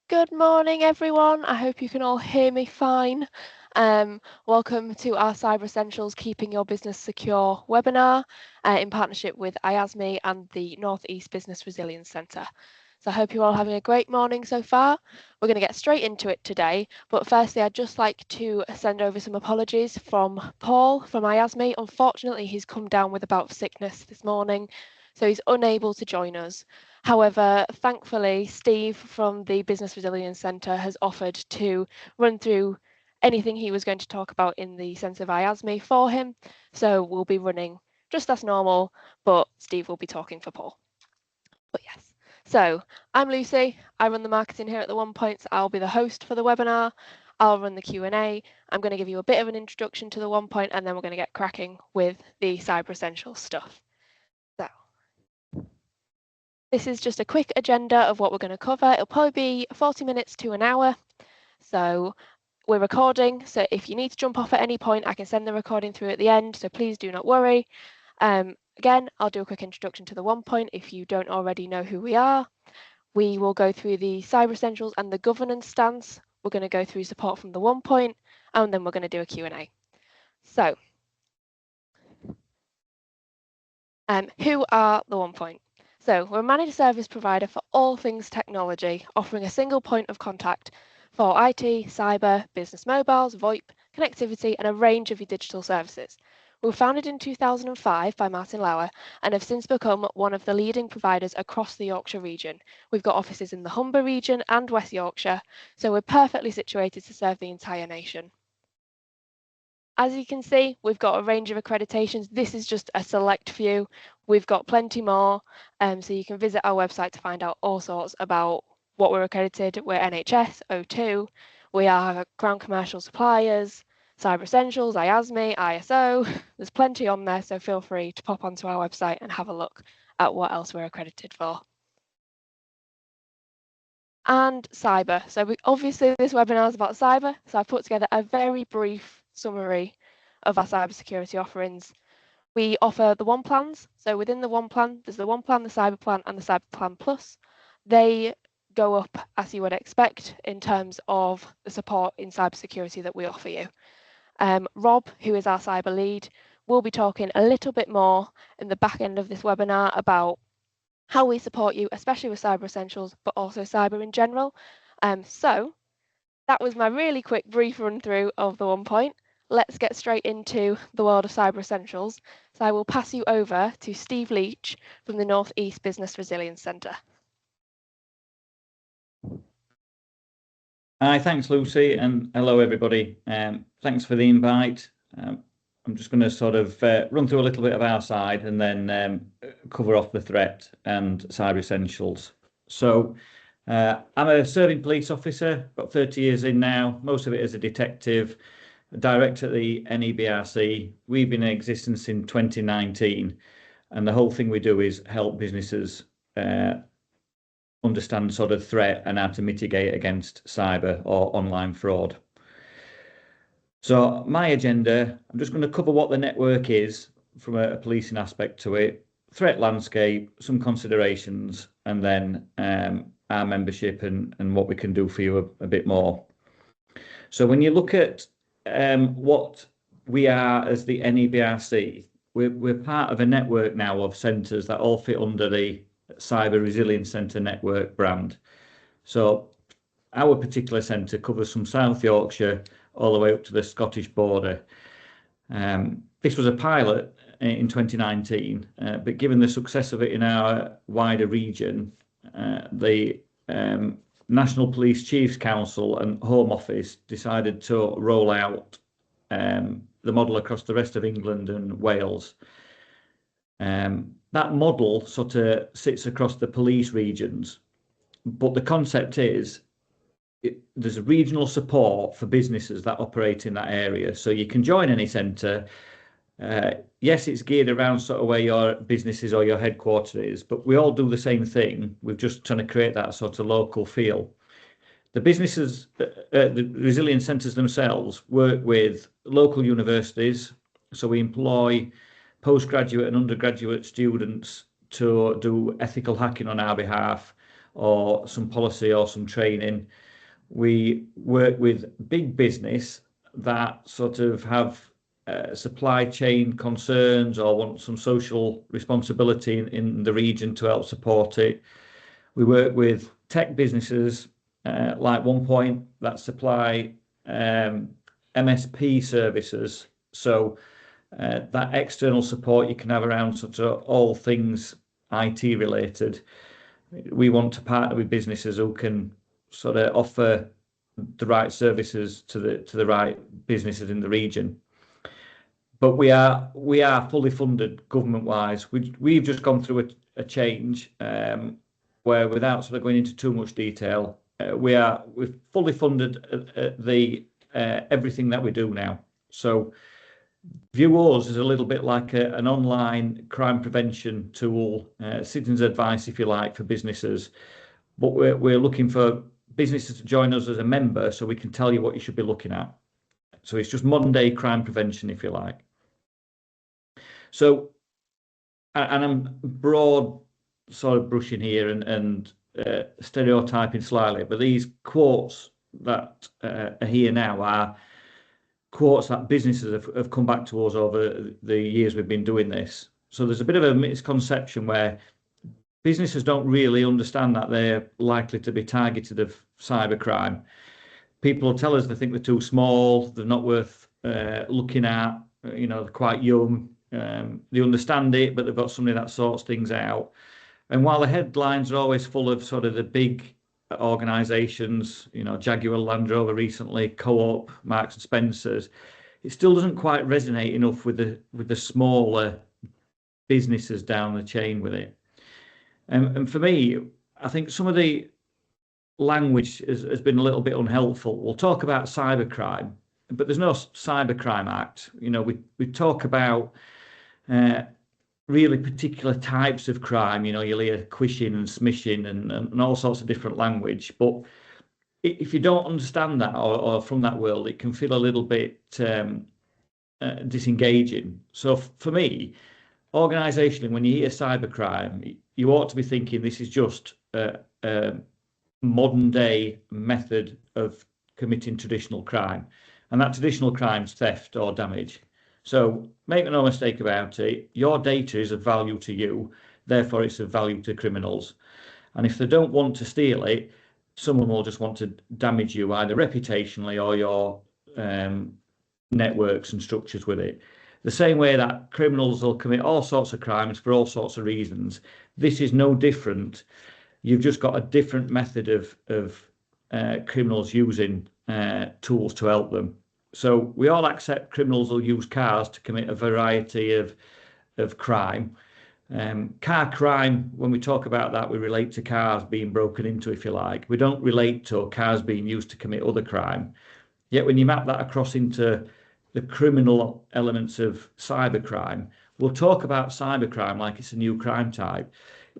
Good morning, everyone. I hope you can all hear me fine. Welcome to our Cyber Essentials Keeping Your Business Secure webinar in partnership with IASME and the North East Business Resilience Centre. So I hope you're all having a great morning so far. We're going to get straight into it today, but firstly, I'd just like to send over some apologies from Paul from IASME. Unfortunately, he's come down with a bout of sickness this morning, so he's unable to join us. However, thankfully, Steve from the Business Resilience Centre has offered to run through anything he was going to talk about in the sense of IASME for him. So we'll be running just as normal, but Steve will be talking for Paul. But yes, so I'm Lucy. I run the marketing here at the 1 Point. So I'll be the host for the webinar. I'll run the Q&A. I'm going to give you a bit of an introduction to the 1 Point, and then we're going to get cracking with the Cyber Essentials stuff. So this is just a quick agenda of what we're going to cover. It'll probably be 40 minutes to an hour. So we're recording. So if you need to jump off at any point, I can send the recording through at the end. So please do not worry. Again, I'll do a quick introduction to the 1 Point if you don't already know who we are. We will go through the Cyber Essentials and the governance stance. We're going to go through support from the 1 Point, and then we're going to do a Q&A. So who are the 1 Point? So we're a managed service provider for all things technology, offering a single point of contact for IT, cyber, business mobiles, VoIP, connectivity, and a range of your digital services. We were founded in 2005 by Martin Lauer and have since become one of the leading providers across the Yorkshire region. We've got offices in the Humber region and West Yorkshire, so we're perfectly situated to serve the entire nation. As you can see, we've got a range of accreditations. This is just a select few. We've got plenty more, so you can visit our website to find out all sorts about what we're accredited. We're NHS, O2, we are Crown Commercial Suppliers, Cyber Essentials, IASME, ISO. There's plenty on there, so feel free to pop onto our website and have a look at what else we're accredited for. And cyber. So obviously this webinar is about cyber, so I put together a very brief summary of our cybersecurity offerings. We offer the 1 Plans. So within the 1 Plan, there's the 1 Plan, the Cyber Plan, and the Cyber Plan Plus. They go up as you would expect in terms of the support in cybersecurity that we offer you. Rob, who is our cyber lead, will be talking a little bit more in the back end of this webinar about how we support you, especially with Cyber Essentials, but also cyber in general. So that was my really quick brief run through of the 1 Point. Let's get straight into the world of Cyber Essentials. So I will pass you over to Steve Leach from the North East Business Resilience Centre. Hi, thanks Lucy, and hello everybody. Thanks for the invite. I'm just going to sort of run through a little bit of our side and then cover off the threat and Cyber Essentials. So I'm a serving police officer, got 30 years in now, most of it as a detective, director at the NEBRC. We've been in existence in 2019, and the whole thing we do is help businesses understand sort of threat and how to mitigate against cyber or online fraud. So my agenda, I'm just going to cover what the network is from a policing aspect to it, threat landscape, some considerations, and then our membership and what we can do for you a bit more. So when you look at what we are as the NEBRC, we're part of a network now of centres that all fit under the Cyber Resilience Centre network brand. So our particular centre covers from South Yorkshire all the way up to the Scottish border. This was a pilot in 2019, but given the success of it in our wider region, the National Police Chiefs Council and Home Office decided to roll out the model across the rest of England and Wales. That model sort of sits across the police regions, but the concept is there's regional support for businesses that operate in that area. So you can join any centre. Yes, it's geared around sort of where your business is or your headquarters is, but we all do the same thing. We're just trying to create that sort of local feel. The businesses, the resilience centres themselves work with local universities. So we employ postgraduate and undergraduate students to do ethical hacking on our behalf, or some policy or some training. We work with big business that sort of have supply chain concerns or want some social responsibility in the region to help support it. We work with tech businesses like OnePoint that supply MSP services. So that external support you can have around sort of all things IT related. We want to partner with businesses who can sort of offer the right services to the right businesses in the region. But we are fully funded government wise. We've just gone through a change where, without sort of going into too much detail, we're fully funded the everything that we do now. So view us as a little bit like an online crime prevention tool, citizens advice, if you like, for businesses. But we're looking for businesses to join us as a member so we can tell you what you should be looking at. So it's just modern day crime prevention, if you like. So, and I'm broad sort of brushing here and stereotyping slightly, but these quotes that are here now are quotes that businesses have come back to us over the years we've been doing this. So there's a bit of a misconception where businesses don't really understand that they're likely to be targeted of cybercrime. People will tell us they think they're too small, they're not worth looking at, they're quite young, they understand it, but they've got somebody that sorts things out. And while the headlines are always full of sort of the big organisations, Jaguar Land Rover recently, Co-op, Marks and Spencers, it still doesn't quite resonate enough with the smaller businesses down the chain with it. And for me, I think some of the language has been a little bit unhelpful. We'll talk about cybercrime, but there's no Cybercrime Act. We talk about really particular types of crime. You'll hear quishing and smishing and all sorts of different language. But if you don't understand that or from that world, it can feel a little bit disengaging. So for me, organisationally, when you hear cybercrime, you ought to be thinking this is just a modern day method of committing traditional crime. And that traditional crime is theft or damage. So make no mistake about it, your data is of value to you, therefore it's of value to criminals. And if they don't want to steal it, someone will just want to damage you either reputationally or your networks and structures with it. The same way that criminals will commit all sorts of crimes for all sorts of reasons, this is no different. You've just got a different method of criminals using tools to help them. So we all accept criminals will use cars to commit a variety of crime. Car crime, when we talk about that, we relate to cars being broken into, if you like. We don't relate to cars being used to commit other crime. Yet when you map that across into the criminal elements of cybercrime, we'll talk about cybercrime like it's a new crime type.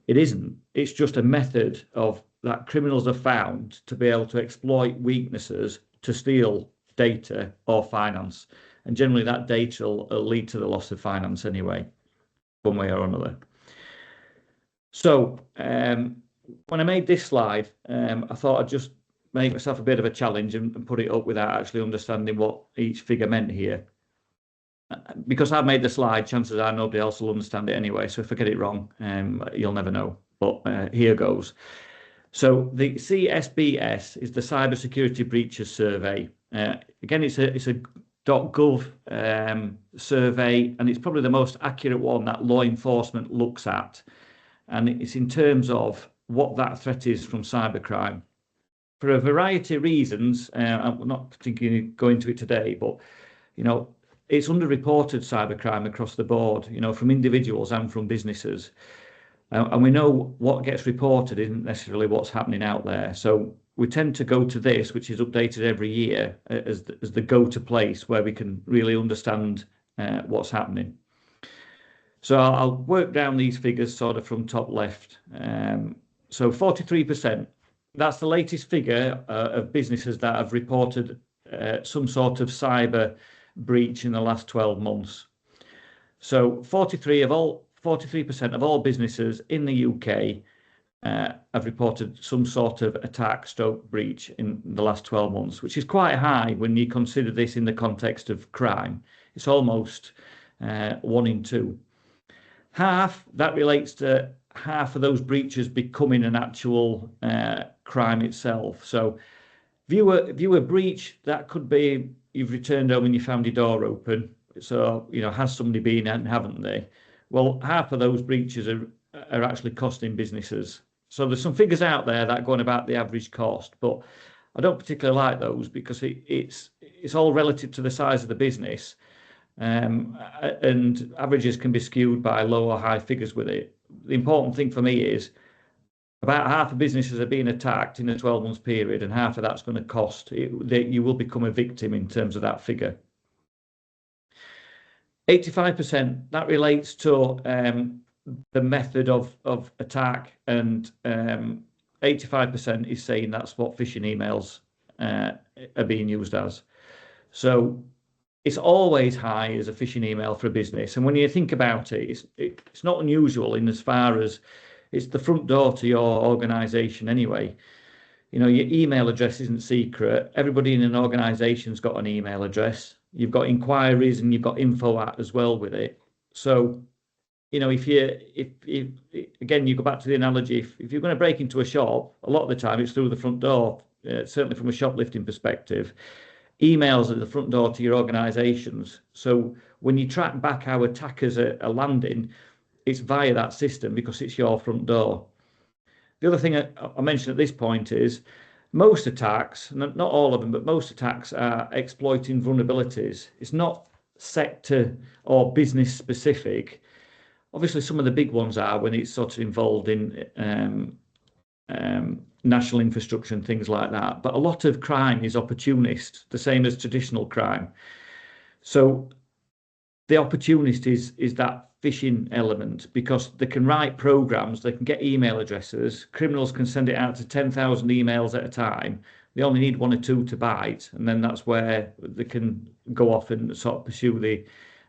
It isn't. It's just a method of that criminals have found to be able to exploit weaknesses to steal data or finance. And generally that data will lead to the loss of finance anyway, one way or another. So when I made this slide, I thought I'd just make myself a bit of a challenge and put it up without actually understanding what each figure meant here. Because I've made the slide, chances are nobody else will understand it anyway. So if I get it wrong, you'll never know. But here goes. So the CSBS is the Cybersecurity Breaches Survey. Again, it's a .gov survey, and it's probably the most accurate one that law enforcement looks at. And it's in terms of what that threat is from cybercrime. For a variety of reasons, I'm not particularly going into it today, but it's underreported cybercrime across the board, from individuals and from businesses. And we know what gets reported isn't necessarily what's happening out there. So we tend to go to this, which is updated every year, as the go-to place where we can really understand what's happening. So I'll work down these figures sort of from top left. So 43%, that's the latest figure of businesses that have reported some sort of cyber breach in the last 12 months. So 43% of all businesses in the UK have reported some sort of attack stroke breach in the last 12 months, which is quite high when you consider this in the context of crime. It's almost 1 in 2. Half, that relates to half of those breaches becoming an actual crime itself. So view a breach, that could be you've returned home and you found your door open. So, has somebody been in, haven't they? Well, half of those breaches are actually costing businesses. So there's some figures out there that go on about the average cost, but I don't particularly like those because it's all relative to the size of the business. And averages can be skewed by low or high figures with it. The important thing for me is about half of businesses are being attacked in a 12-month period, and half of that's going to cost. You will become a victim in terms of that figure. 85%, that relates to the method of attack, and 85% is saying that's what phishing emails are being used as. So it's always high as a phishing email for a business. And when you think about it, it's not unusual in as far as it's the front door to your organization anyway. Your email address isn't secret. Everybody in an organization's got an email address. You've got inquiries and you've got info at as well with it. So, if again, you go back to the analogy, if you're going to break into a shop, a lot of the time it's through the front door, certainly from a shoplifting perspective. Emails are the front door to your organizations. So when you track back how attackers are landing, it's via that system because it's your front door. The other thing I mentioned at this point is most attacks, not all of them, but most attacks are exploiting vulnerabilities. It's not sector or business specific. Obviously, some of the big ones are when it's sort of involved in national infrastructure and things like that. But a lot of crime is opportunist, the same as traditional crime. So the opportunist is that phishing element, because they can write programs, they can get email addresses, criminals can send it out to 10,000 emails at a time. They only need 1 or 2 to bite, and then that's where they can go off and sort of pursue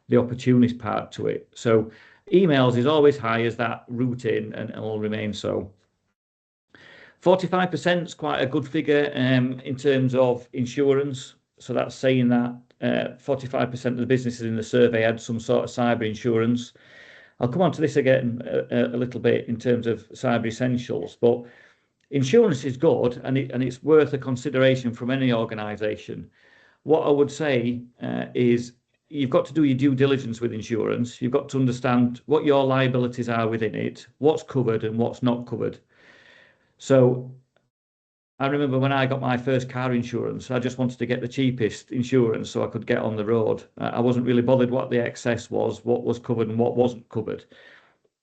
the opportunist part to it. So emails is always high as that route in, and will remain so. 45% is quite a good figure in terms of insurance. So that's saying that 45% of the businesses in the survey had some sort of cyber insurance. I'll come on to this again a little bit in terms of cyber essentials, but insurance is good, and it's worth a consideration from any organisation. What I would say is you've got to do your due diligence with insurance. You've got to understand what your liabilities are within it, what's covered and what's not covered. So I remember when I got my first car insurance, I just wanted to get the cheapest insurance so I could get on the road. I wasn't really bothered what the excess was, what was covered and what wasn't covered.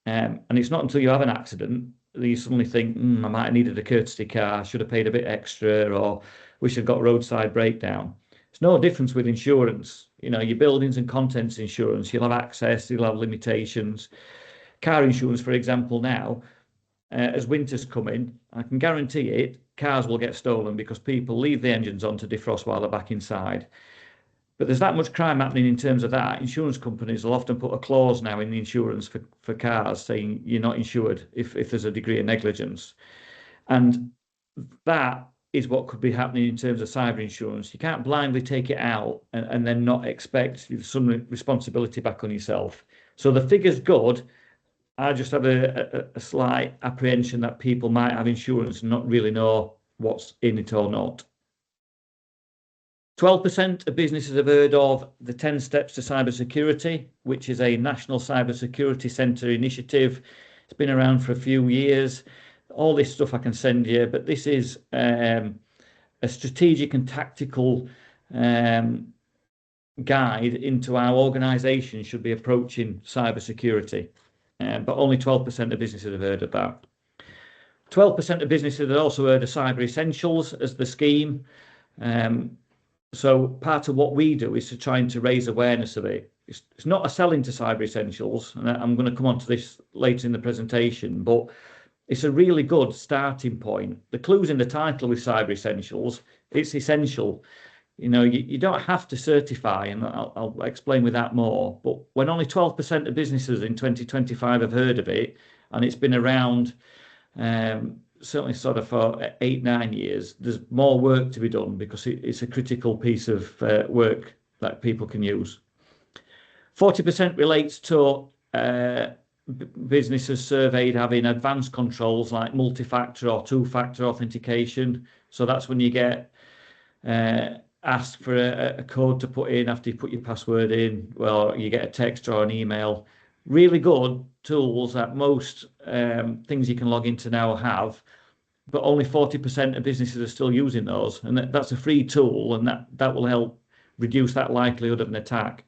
And it's not until you have an accident that you suddenly think, I might have needed a courtesy car, should have paid a bit extra, or wish I'd got roadside breakdown. It's no difference with insurance. Your buildings and contents insurance, you'll have access, you'll have limitations. Car insurance, for example, now, as winter's coming, I can guarantee it, cars will get stolen because people leave the engines on to defrost while they're back inside. But there's that much crime happening in terms of that. Insurance companies will often put a clause now in the insurance for cars saying you're not insured if there's a degree of negligence. And that is what could be happening in terms of cyber insurance. You can't blindly take it out and then not expect some responsibility back on yourself. So the figure's good. I just have a slight apprehension that people might have insurance and not really know what's in it or not. 12% of businesses have heard of the 10 Steps to Cybersecurity, which is a national cybersecurity centre initiative. It's been around for a few years. All this stuff I can send you, but this is a strategic and tactical guide into how organisations should be approaching cybersecurity. But only 12% of businesses have heard of that. 12% of businesses have also heard of Cyber Essentials as the scheme. So part of what we do is to try to raise awareness of it. It's not a sell into Cyber Essentials, and I'm going to come on to this later in the presentation, but it's a really good starting point. The clue's in the title with Cyber Essentials. It's essential. You don't have to certify, and I'll explain with that more. But when only 12% of businesses in 2025 have heard of it, and it's been around certainly sort of for 8, 9 years, there's more work to be done because it's a critical piece of work that people can use. 40% relates to businesses surveyed having advanced controls like multi-factor or two-factor authentication. So that's when you get asked for a code to put in after you put your password in. Well, you get a text or an email. Really good tools that most things you can log into now have, but only 40% of businesses are still using those. And that's a free tool, and that will help reduce that likelihood of an attack.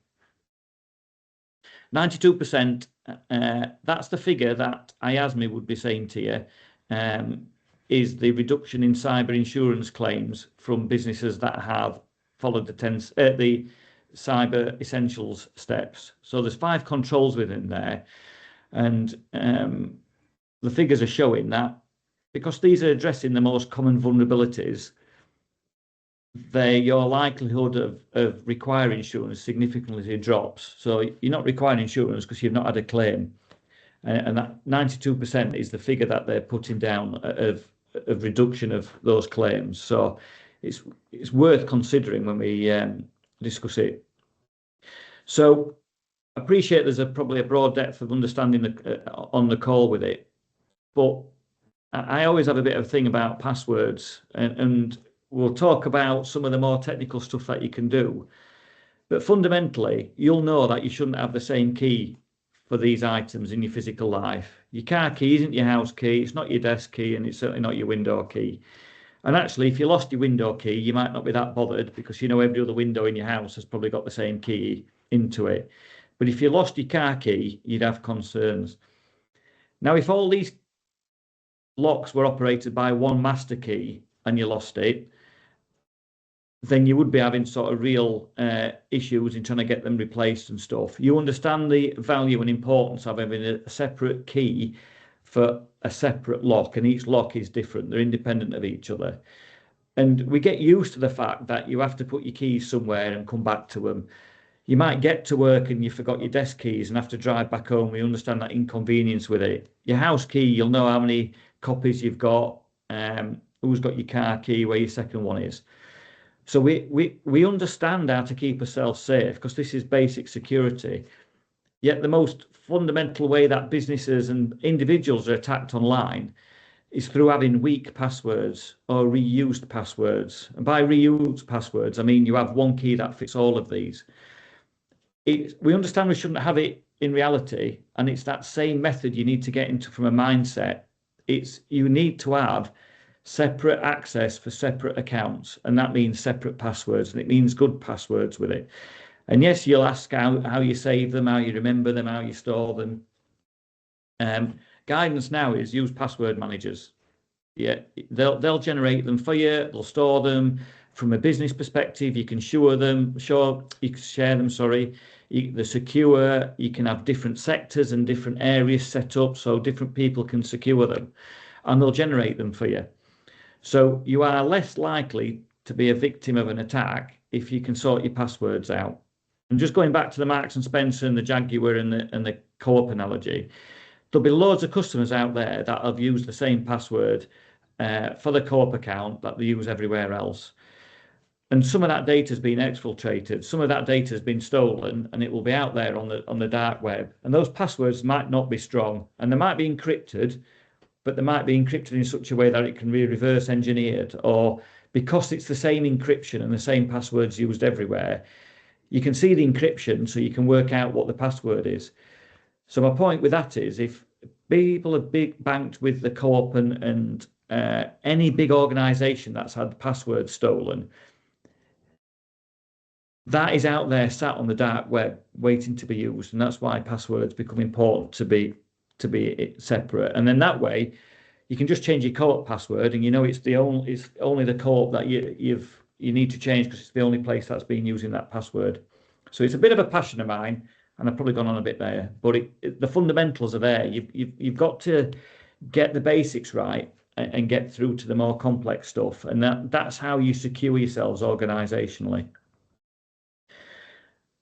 92%, that's the figure that IASME would be saying to you, is the reduction in cyber insurance claims from businesses that have followed the cyber essentials steps. So there's 5 controls within there, and the figures are showing that because these are addressing the most common vulnerabilities, your likelihood of requiring insurance significantly drops. So you're not requiring insurance because you've not had a claim, and that 92% is the figure that they're putting down of reduction of those claims. So it's worth considering when we discuss it. So I appreciate there's probably a broad depth of understanding on the call with it, but I always have a bit of a thing about passwords, and we'll talk about some of the more technical stuff that you can do. But fundamentally, you'll know that you shouldn't have the same key for these items in your physical life. Your car key isn't your house key, it's not your desk key, and it's certainly not your window key. And actually, if you lost your window key, you might not be that bothered because you know every other window in your house has probably got the same key into it. But if you lost your car key, you'd have concerns. Now, if all these locks were operated by one master key and you lost it, then you would be having sort of real issues in trying to get them replaced and stuff. You understand the value and importance of having a separate key for a separate lock, and each lock is different. They're independent of each other. And we get used to the fact that you have to put your keys somewhere and come back to them. You might get to work and you forgot your desk keys and have to drive back home. We understand that inconvenience with it. Your house key, you'll know how many copies you've got, who's got your car key, where your second one is. So we understand how to keep ourselves safe because this is basic security. Yet the most fundamental way that businesses and individuals are attacked online is through having weak passwords or reused passwords. And by reused passwords, I mean you have one key that fits all of these. We understand we shouldn't have it in reality, and it's that same method you need to get into from a mindset. You need to have separate access for separate accounts, and that means separate passwords, and it means good passwords with it. And yes, you'll ask how you save them, how you remember them, how you store them. Guidance now is use password managers. Yeah, they'll generate them for you. They'll store them. From a business perspective, you can share them. Sorry, they're secure. You can have different sectors and different areas set up so different people can secure them, and they'll generate them for you. So you are less likely to be a victim of an attack if you can sort your passwords out. And just going back to the Marks and Spencer and the Jaguar and the Co-op analogy, there'll be loads of customers out there that have used the same password for the Co-op account that they use everywhere else. And some of that data has been exfiltrated, some of that data has been stolen, and it will be out there on the dark web. And those passwords might not be strong, and they might be encrypted, but they might be encrypted in such a way that it can be reverse engineered, or because it's the same encryption and the same passwords used everywhere, you can see the encryption so you can work out what the password is. So my point with that is if people are banked with the Co-op and any big organization that's had passwords stolen, that is out there sat on the dark web waiting to be used, and that's why passwords become important to be separate. And then that way you can just change your Co-op password, and you know it's only the Co-op that you need to change because it's the only place that's been using that password. So it's a bit of a passion of mine, and I've probably gone on a bit there, but the fundamentals are there. You've got to get the basics right and get through to the more complex stuff, and that's how you secure yourselves organizationally.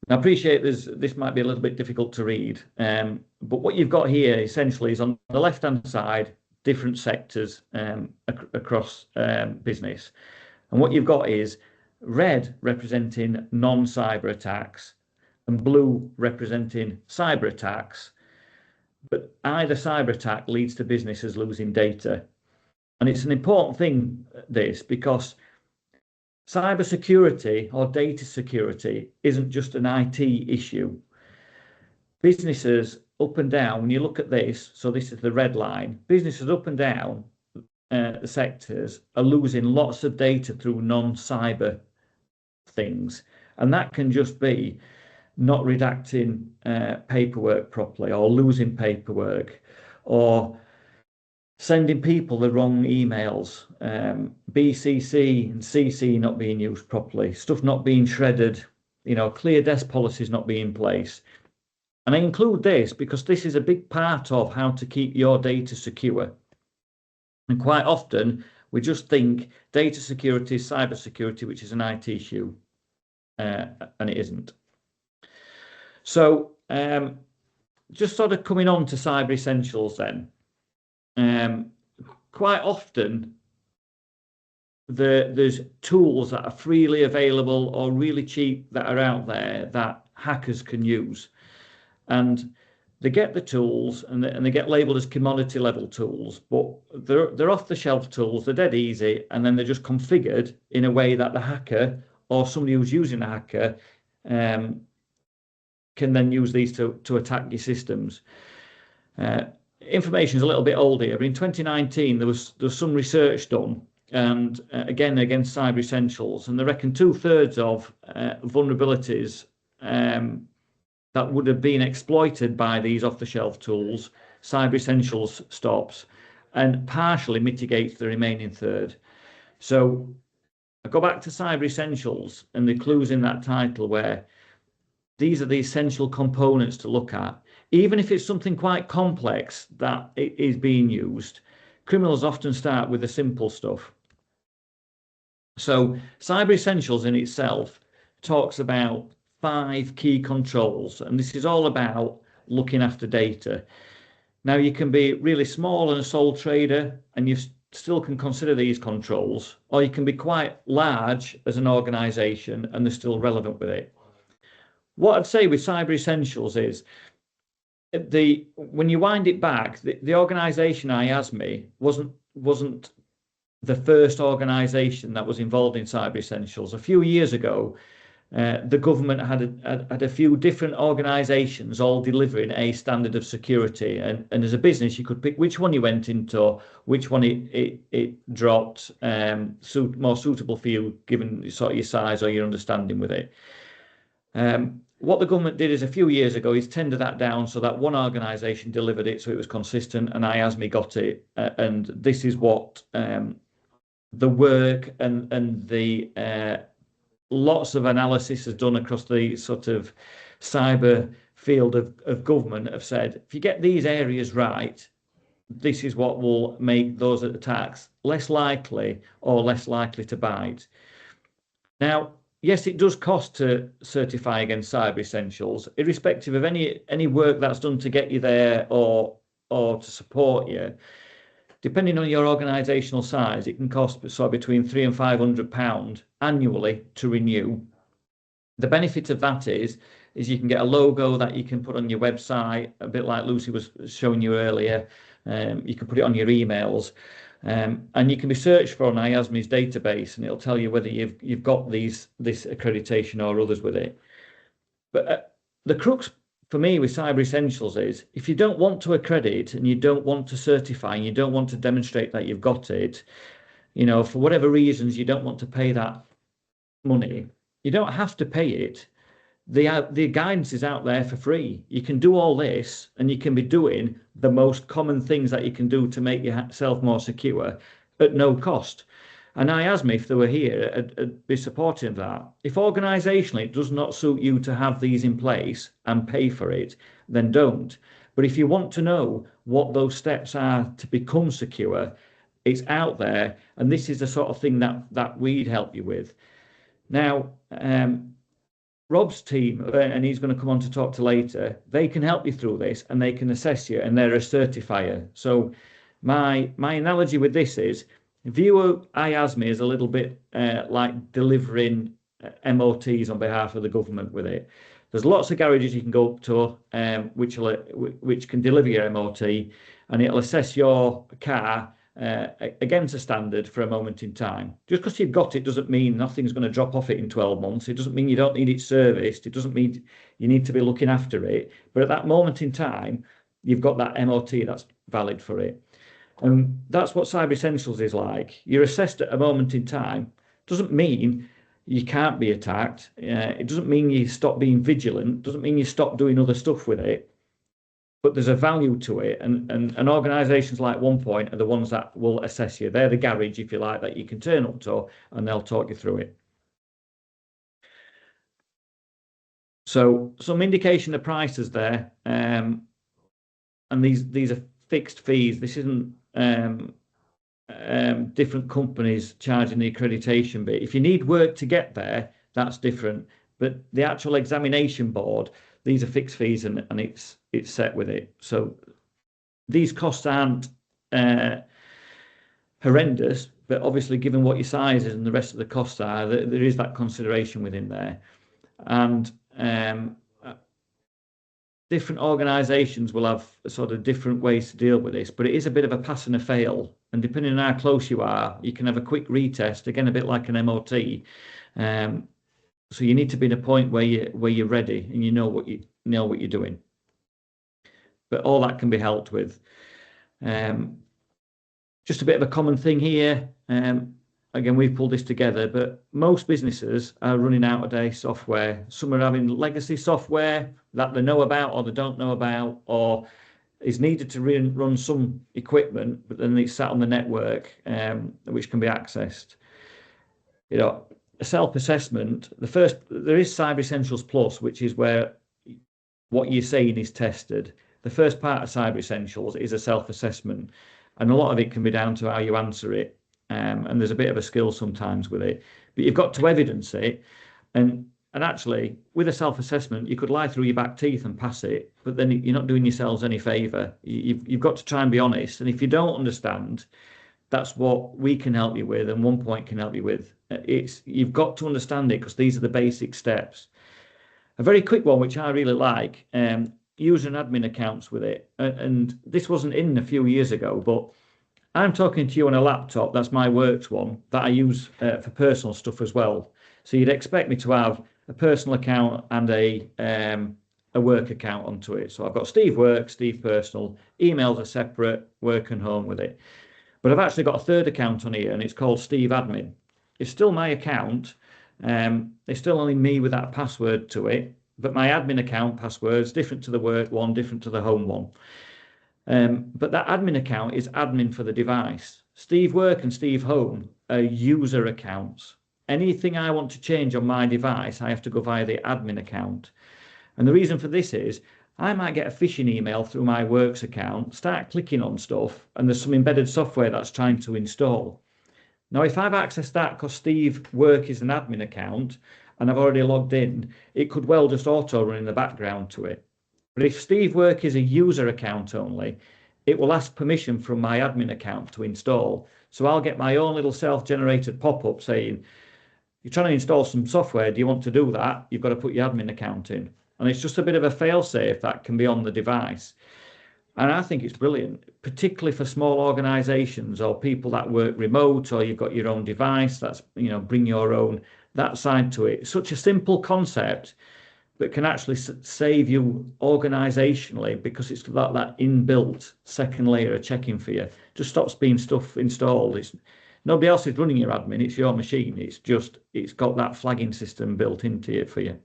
I appreciate this might be a little bit difficult to read, but what you've got here essentially is on the left-hand side, different sectors across business. And what you've got is red representing non-cyber attacks and blue representing cyber attacks. But either cyber attack leads to businesses losing data. And it's an important thing, this, because cyber security or data security isn't just an IT issue. Businesses up and down, when you look at this, so this is the red line, businesses up and down the sectors are losing lots of data through non-cyber things. And that can just be not redacting paperwork properly, or losing paperwork, or sending people the wrong emails, BCC and CC not being used properly, stuff not being shredded, clear desk policies not being in place. And I include this because this is a big part of how to keep your data secure. And quite often we just think data security is cyber security, which is an IT issue, and it isn't. So just sort of coming on to Cyber Essentials then. Quite often there's tools that are freely available or really cheap that are out there that hackers can use, and they get the tools and they get labeled as commodity level tools, but they're off the shelf tools, they're dead easy, and then they're just configured in a way that the hacker or somebody who's using a hacker can then use these to attack your systems. Information is a little bit old here, but in 2019 there was some research done, and again against Cyber Essentials, and they reckon 2/3 of vulnerabilities that would have been exploited by these off-the-shelf tools, Cyber Essentials stops and partially mitigates the remaining third. So I go back to Cyber Essentials and the clues in that title, where these are the essential components to look at. Even if it's something quite complex that is being used, criminals often start with the simple stuff. So Cyber Essentials in itself talks about 5 key controls, and this is all about looking after data. Now, you can be really small and a sole trader and you still can consider these controls, or you can be quite large as an organization and they're still relevant with it. What I'd say with Cyber Essentials is when you wind it back, the organization IASME wasn't the first organization that was involved in Cyber Essentials. A few years ago, the government had a few different organizations all delivering a standard of security, and as a business you could pick which one you went into, which one it dropped, more suitable for you given sort of your size or your understanding with it. What the government did is a few years ago is tender that down so that one organisation delivered it, so it was consistent, and IASME got it. And this is what the work and the lots of analysis has done across the sort of cyber field of government have said, if you get these areas right, this is what will make those attacks less likely to bite. Now, yes, it does cost to certify against Cyber Essentials, irrespective of any work that's done to get you there or to support you. Depending on your organisational size, it can cost sort of between £300 and £500 annually to renew. The benefit of that is you can get a logo that you can put on your website, a bit like Lucy was showing you earlier. You can put it on your emails. And you can be searched for on IASME's database, and it'll tell you whether you've got this accreditation or others with it. But the crux for me with Cyber Essentials is, if you don't want to accredit and you don't want to certify and you don't want to demonstrate that you've got it, for whatever reasons you don't want to pay that money, you don't have to pay it. The guidance is out there for free. You can do all this, and you can be doing the most common things that you can do to make yourself more secure at no cost. And IASME, if they were here, would be supportive of that. If organisationally it does not suit you to have these in place and pay for it, then don't. But if you want to know what those steps are to become secure, it's out there, and this is the sort of thing that we'd help you with. Now, Rob's team, and he's going to come on to talk to later, they can help you through this and they can assess you, and they're a certifier. So My analogy with this is, view IASME as a little bit like delivering MOTs on behalf of the government with it. There's lots of garages you can go up to which can deliver your MOT, and it'll assess your car against a standard for a moment in time. Just because you've got it doesn't mean nothing's going to drop off it in 12 months. It doesn't mean you don't need it serviced. It doesn't mean you need to be looking after it. But at that moment in time, you've got that MOT that's valid for it. And that's what Cyber Essentials is like. You're assessed at a moment in time. Doesn't mean you can't be attacked. It doesn't mean you stop being vigilant. Doesn't mean you stop doing other stuff with it. But there's a value to it. And organisations like OnePoint are the ones that will assess you. They're the garage, if you like, that you can turn up to, and they'll talk you through it. So some indication of prices there. And these are fixed fees. This isn't different companies charging the accreditation bit. If you need work to get there, that's different. But the actual examination board, these are fixed fees, and it's set with it. So these costs aren't horrendous, but obviously given what your size is and the rest of the costs are, there is that consideration within there. And different organisations will have sort of different ways to deal with this, but it is a bit of a pass and a fail. And depending on how close you are, you can have a quick retest, again, a bit like an MOT. So you need to be in a point where you're ready and you know what you're doing. But all that can be helped with. Just a bit of a common thing here. Again, we've pulled this together, but most businesses are running out-of-date software. Some are having legacy software that they know about or they don't know about, or is needed to run some equipment, but then it's sat on the network, which can be accessed. You know, a self-assessment, there is Cyber Essentials Plus, which is where what you're saying is tested. The first part of Cyber Essentials is a self-assessment, and a lot of it can be down to how you answer it. And there's a bit of a skill sometimes with it, but you've got to evidence it. And actually, with a self-assessment, you could lie through your back teeth and pass it, but then you're not doing yourselves any favour. You've got to try and be honest. And if you don't understand, that's what we can help you with, and OnePoint can help you with. You've got to understand it, because these are the basic steps. A very quick one, which I really like, user and admin accounts with it. And this wasn't in a few years ago, but I'm talking to you on a laptop. That's my works one that I use for personal stuff as well. So you'd expect me to have a personal account and a work account onto it. So I've got Steve Work, Steve Personal. Emails are separate, work and home with it. But I've actually got a third account on here, and it's called Steve Admin. It's still my account. It's still only me with that password to it. But my admin account password is different to the work one, different to the home one. But that admin account is admin for the device. Steve Work and Steve Home are user accounts. Anything I want to change on my device, I have to go via the admin account. And the reason for this is I might get a phishing email through my Works account, start clicking on stuff, and there's some embedded software that's trying to install. Now, if I've accessed that because Steve Work is an admin account and I've already logged in, it could well just auto run in the background to it. But if Steve Work is a user account only, it will ask permission from my admin account to install. So I'll get my own little self-generated pop-up saying, you're trying to install some software, do you want to do that? You've got to put your admin account in. And it's just a bit of a fail-safe that can be on the device. And I think it's brilliant, particularly for small organisations or people that work remote, or you've got your own device, that's, bring your own, that side to it. It's such a simple concept that can actually save you organisationally, because it's got that inbuilt second layer of checking for you. Just stops being stuff installed. Nobody else is running your admin, it's your machine. It's got that flagging system built into it for you.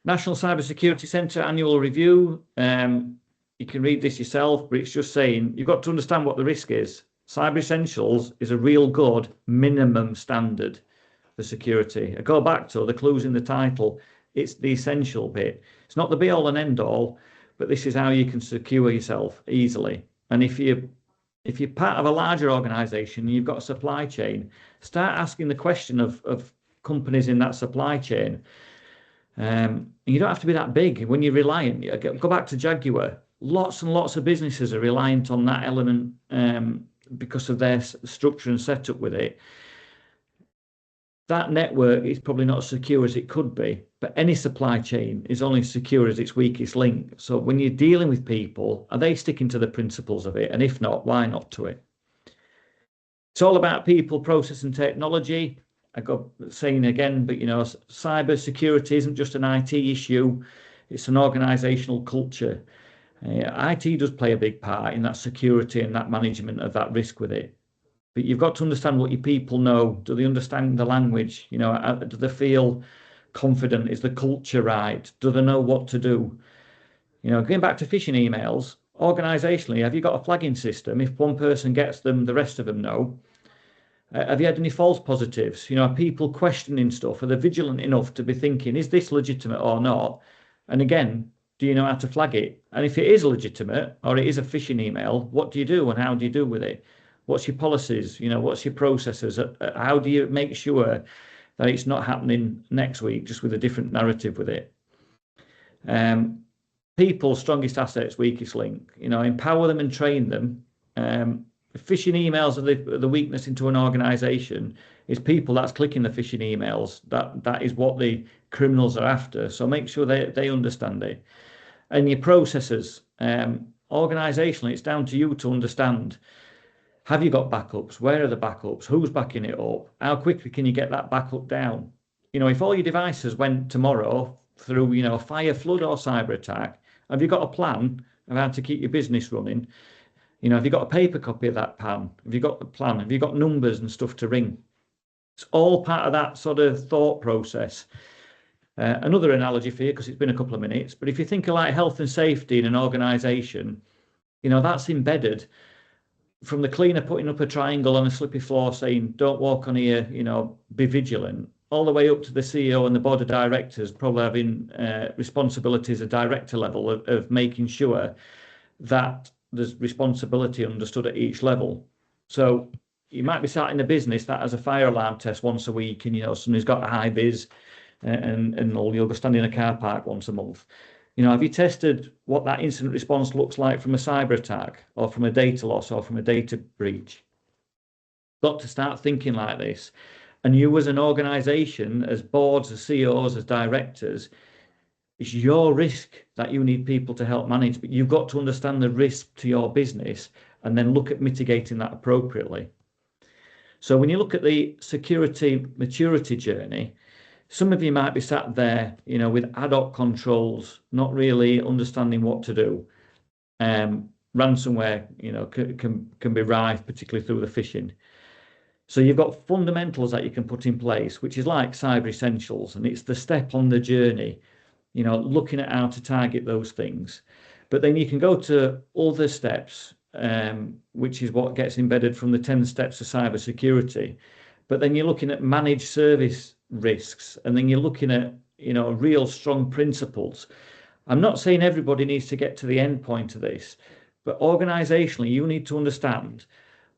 National Cybersecurity Centre annual review. You can read this yourself, but it's just saying you've got to understand what the risk is. Cyber Essentials is a real good minimum standard for security. I go back to the clues in the title. It's the essential bit. It's not the be all and end all, but this is how you can secure yourself easily. And if you're part of a larger organisation and you've got a supply chain, start asking the question of companies in that supply chain. You don't have to be that big when you're reliant. Go back to Jaguar. lots and lots of businesses are reliant on that element because of their structure and setup with it. That network is probably not as secure as it could be, but any supply chain is only as secure as its weakest link. So when you're dealing with people, are they sticking to the principles of it? And if not, why not to it? It's all about people, process, and technology. I got saying again, but cyber security isn't just an IT issue, it's an organizational culture. IT does play a big part in that security and that management of that risk with it. But you've got to understand what your people know. Do they understand the language? Do they feel confident? Is the culture right? Do they know what to do? Going back to phishing emails, organizationally, have you got a flagging system? If one person gets them, the rest of them know. Have you had any false positives? Are people questioning stuff? Are they vigilant enough to be thinking, is this legitimate or not? And again, do you know how to flag it? And if it is legitimate or it is a phishing email, what do you do and how do you deal with it? What's your policies? What's your processes? How do you make sure that it's not happening next week just with a different narrative with it? People's strongest assets, weakest link. Empower them and train them. Phishing emails are the weakness into an organization. Is people that's clicking the phishing emails. That is what the criminals are after. So make sure they understand it. And your processes, organizationally, it's down to you to understand. Have you got backups? Where are the backups? Who's backing it up? How quickly can you get that backup down? If all your devices went tomorrow through, fire, flood, or cyber attack, have you got a plan of how to keep your business running? Have you got a paper copy of that plan? Have you got the plan? Have you got numbers and stuff to ring? It's all part of that sort of thought process. Another analogy for you, because it's been a couple of minutes, but if you think of like health and safety in an organization, that's embedded from the cleaner putting up a triangle on a slippy floor saying, don't walk on here, be vigilant, all the way up to the CEO and the board of directors probably having responsibilities at director level of making sure that there's responsibility understood at each level. So you might be sat in a business that has a fire alarm test once a week and, somebody's got a high vis and you'll go stand in a car park once a month. Have you tested what that incident response looks like from a cyber attack or from a data loss or from a data breach? Got to start thinking like this. And you as an organization, as boards, as CEOs, as directors, it's your risk that you need people to help manage, but you've got to understand the risk to your business and then look at mitigating that appropriately. So when you look at the security maturity journey, some of you might be sat there, with ad hoc controls, not really understanding what to do. Ransomware, can be rife, particularly through the phishing. So you've got fundamentals that you can put in place, which is like cyber essentials, and it's the step on the journey, looking at how to target those things. But then you can go to other steps, which is what gets embedded from the 10 steps of cyber security. But then you're looking at managed service risks, and then you're looking at, real strong principles. I'm not saying everybody needs to get to the end point of this, but organizationally, you need to understand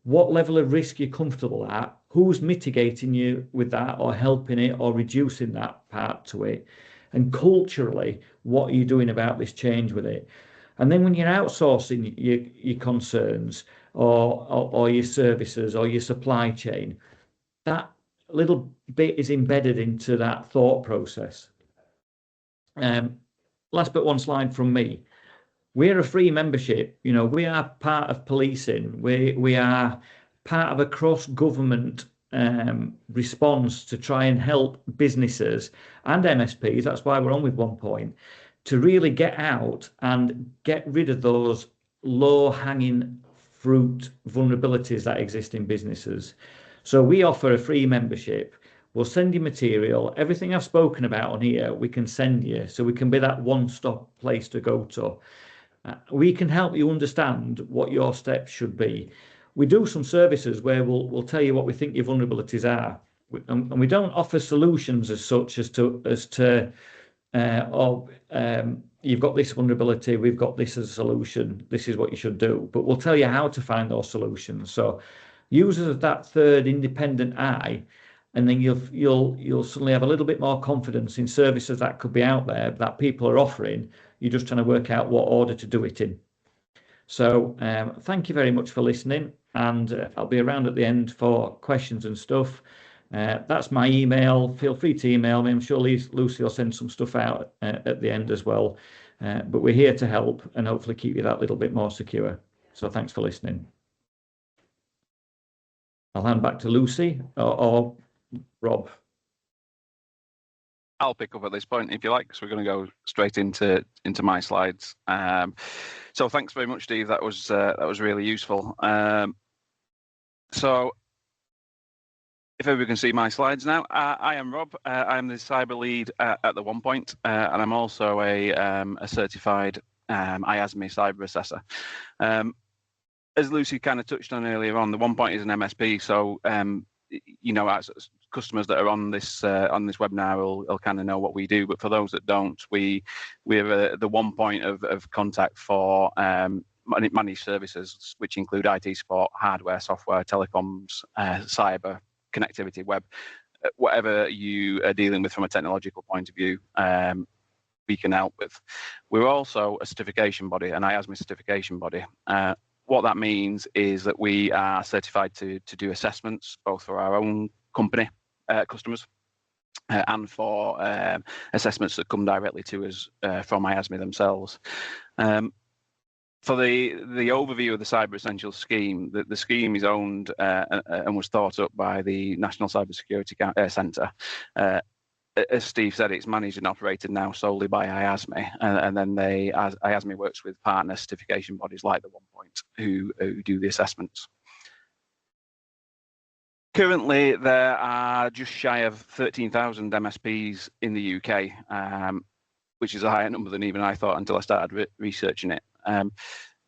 what level of risk you're comfortable at, who's mitigating you with that or helping it or reducing that part to it, and culturally, what are you doing about this change with it? And then when you're outsourcing your concerns or your services or your supply chain, that little bit is embedded into that thought process. Last but one slide from me. We're a free membership. We are part of policing. We are part of a cross-government response to try and help businesses and MSPs. That's why we're on with 1 Point, to really get out and get rid of those low-hanging fruit vulnerabilities that exist in businesses. So we offer a free membership. We'll send you material. Everything I've spoken about on here, we can send you. So we can be that one-stop place to go to. We can help you understand what your steps should be. We do some services where we'll tell you what we think your vulnerabilities are. And we don't offer solutions as such as to you've got this vulnerability, we've got this as a solution, this is what you should do. But we'll tell you how to find those solutions. So users of that third independent eye, and then you'll suddenly have a little bit more confidence in services that could be out there that people are offering. You're just trying to work out what order to do it in. So thank you very much for listening, and I'll be around at the end for questions and stuff. That's my email. Feel free to email me. I'm sure Lucy will send some stuff out at the end as well. But we're here to help and hopefully keep you that little bit more secure. So thanks for listening. I'll hand back to Lucy or Rob. I'll pick up at this point if you like, because we're going to go straight into my slides. So thanks very much, Steve. That was really useful. So if everybody can see my slides now, I am Rob. I'm the cyber lead at the OnePoint, and I'm also a certified IASME cyber assessor. As Lucy kind of touched on earlier on, the OnePoint is an MSP, so you know, as customers that are on this webinar will kind of know what we do. But for those that don't, we're the one point of contact for managed services, which include IT support, hardware, software, telecoms, cyber, connectivity, web, whatever you are dealing with from a technological point of view. We can help with. We're also a certification body, an IASME certification body. What that means is that we are certified to do assessments, both for our own company customers and for assessments that come directly to us from IASME themselves. For the overview of the Cyber Essentials scheme, the scheme is owned and was thought up by the National Cybersecurity Centre. As Steve said, it's managed and operated now solely by IASME, and then IASME works with partner certification bodies like the OnePoint who do the assessments. Currently, there are just shy of 13,000 MSPs in the UK, which is a higher number than even I thought until I started researching it.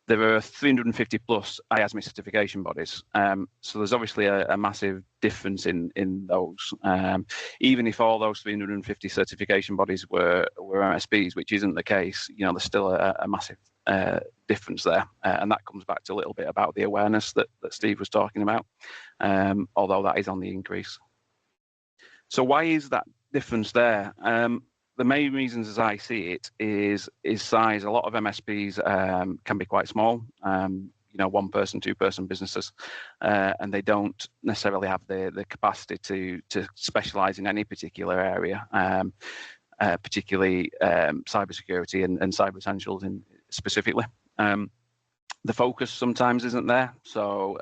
There are 350 plus IASME certification bodies, so there's obviously a massive difference in those. Even if all those 350 certification bodies were MSPs, which isn't the case, you know, there's still a massive difference there, and that comes back to a little bit about the awareness that Steve was talking about, although that is on the increase. So why is that difference there? The main reasons, as I see it, is size. A lot of MSPs can be quite small, you know, one person, two person businesses, and they don't necessarily have the capacity to specialize in any particular area, particularly cybersecurity and cyber essentials specifically. The focus sometimes isn't there, so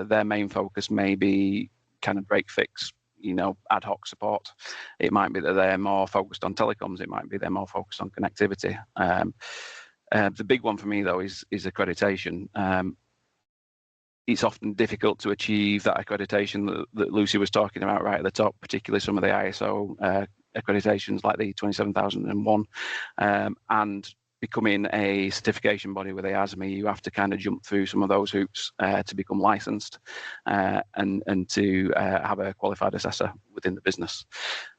their main focus may be kind of break fix, you know, ad hoc support. It might be that they're more focused on telecoms. It might be they're more focused on connectivity. The big one for me, though, is accreditation. It's often difficult to achieve that accreditation that Lucy was talking about right at the top, particularly some of the ISO accreditations like the 27001, and becoming a certification body with IASME, you have to kind of jump through some of those hoops to become licensed and to have a qualified assessor within the business.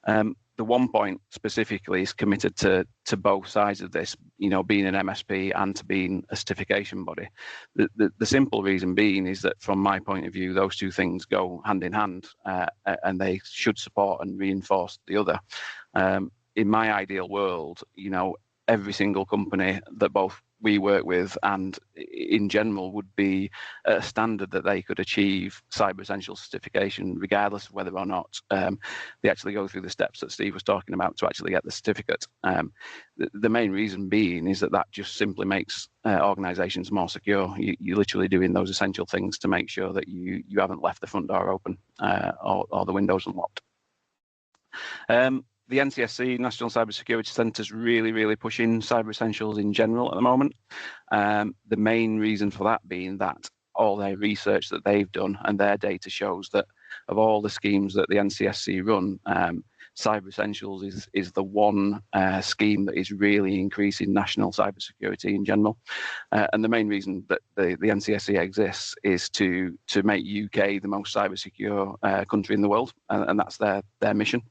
The OnePoint specifically is committed to both sides of this, you know, being an MSP and to being a certification body. The simple reason being is that from my point of view, those two things go hand in hand, and they should support and reinforce the other. In my ideal world, you know, every single company that both we work with and in general would be a standard that they could achieve Cyber Essentials certification, regardless of whether or not they actually go through the steps that Steve was talking about to actually get the certificate. The main reason being is that just simply makes organizations more secure. You're literally doing those essential things to make sure that you haven't left the front door open or the windows unlocked. The NCSC, National Cybersecurity Centre, is really pushing Cyber Essentials in general at the moment. The main reason for that being that all their research that they've done and their data shows that of all the schemes that the NCSC run, Cyber Essentials is the one scheme that is really increasing national cybersecurity in general. And the main reason that the NCSC exists is to make UK the most cyber secure country in the world, and that's their mission.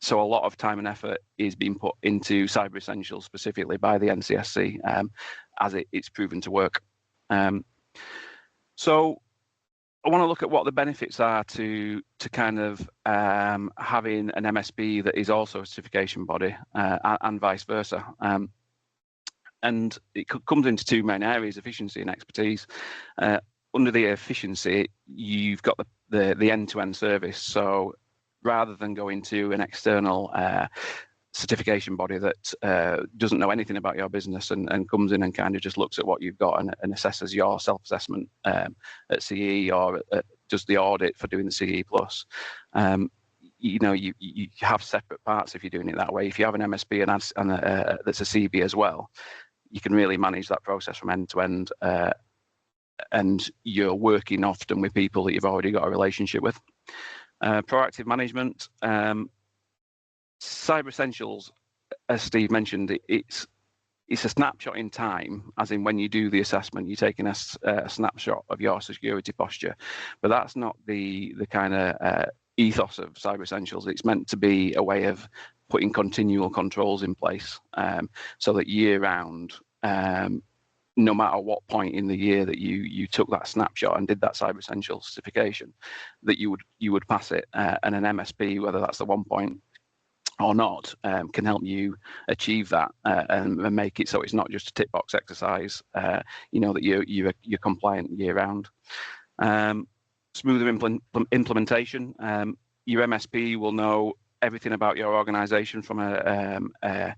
So a lot of time and effort is being put into Cyber Essentials specifically by the NCSC, as it's proven to work. So I want to look at what the benefits are to kind of having an MSP that is also a certification body and vice versa. and it comes into two main areas: efficiency and expertise. Under the efficiency, you've got the end-to-end service. So rather than going to an external certification body that doesn't know anything about your business and comes in and kind of just looks at what you've got and assesses your self-assessment at CE, or does the audit for doing the CE plus. You know, you have separate parts if you're doing it that way. If you have an MSP and that's a CB as well, you can really manage that process from end to end, and you're working often with people that you've already got a relationship with. Proactive management. Cyber Essentials, as Steve mentioned, it's a snapshot in time, as in when you do the assessment, you're taking a snapshot of your security posture. But that's not the kind of ethos of Cyber Essentials. It's meant to be a way of putting continual controls in place, so that year round, no matter what point in the year that you took that snapshot and did that Cyber Essentials certification, that you would pass it, and an MSP, whether that's the 1 point or not, can help you achieve that, and make it so it's not just a tick box exercise. You know, that you're compliant year round. Smoother implementation. Your MSP will know everything about your organisation from a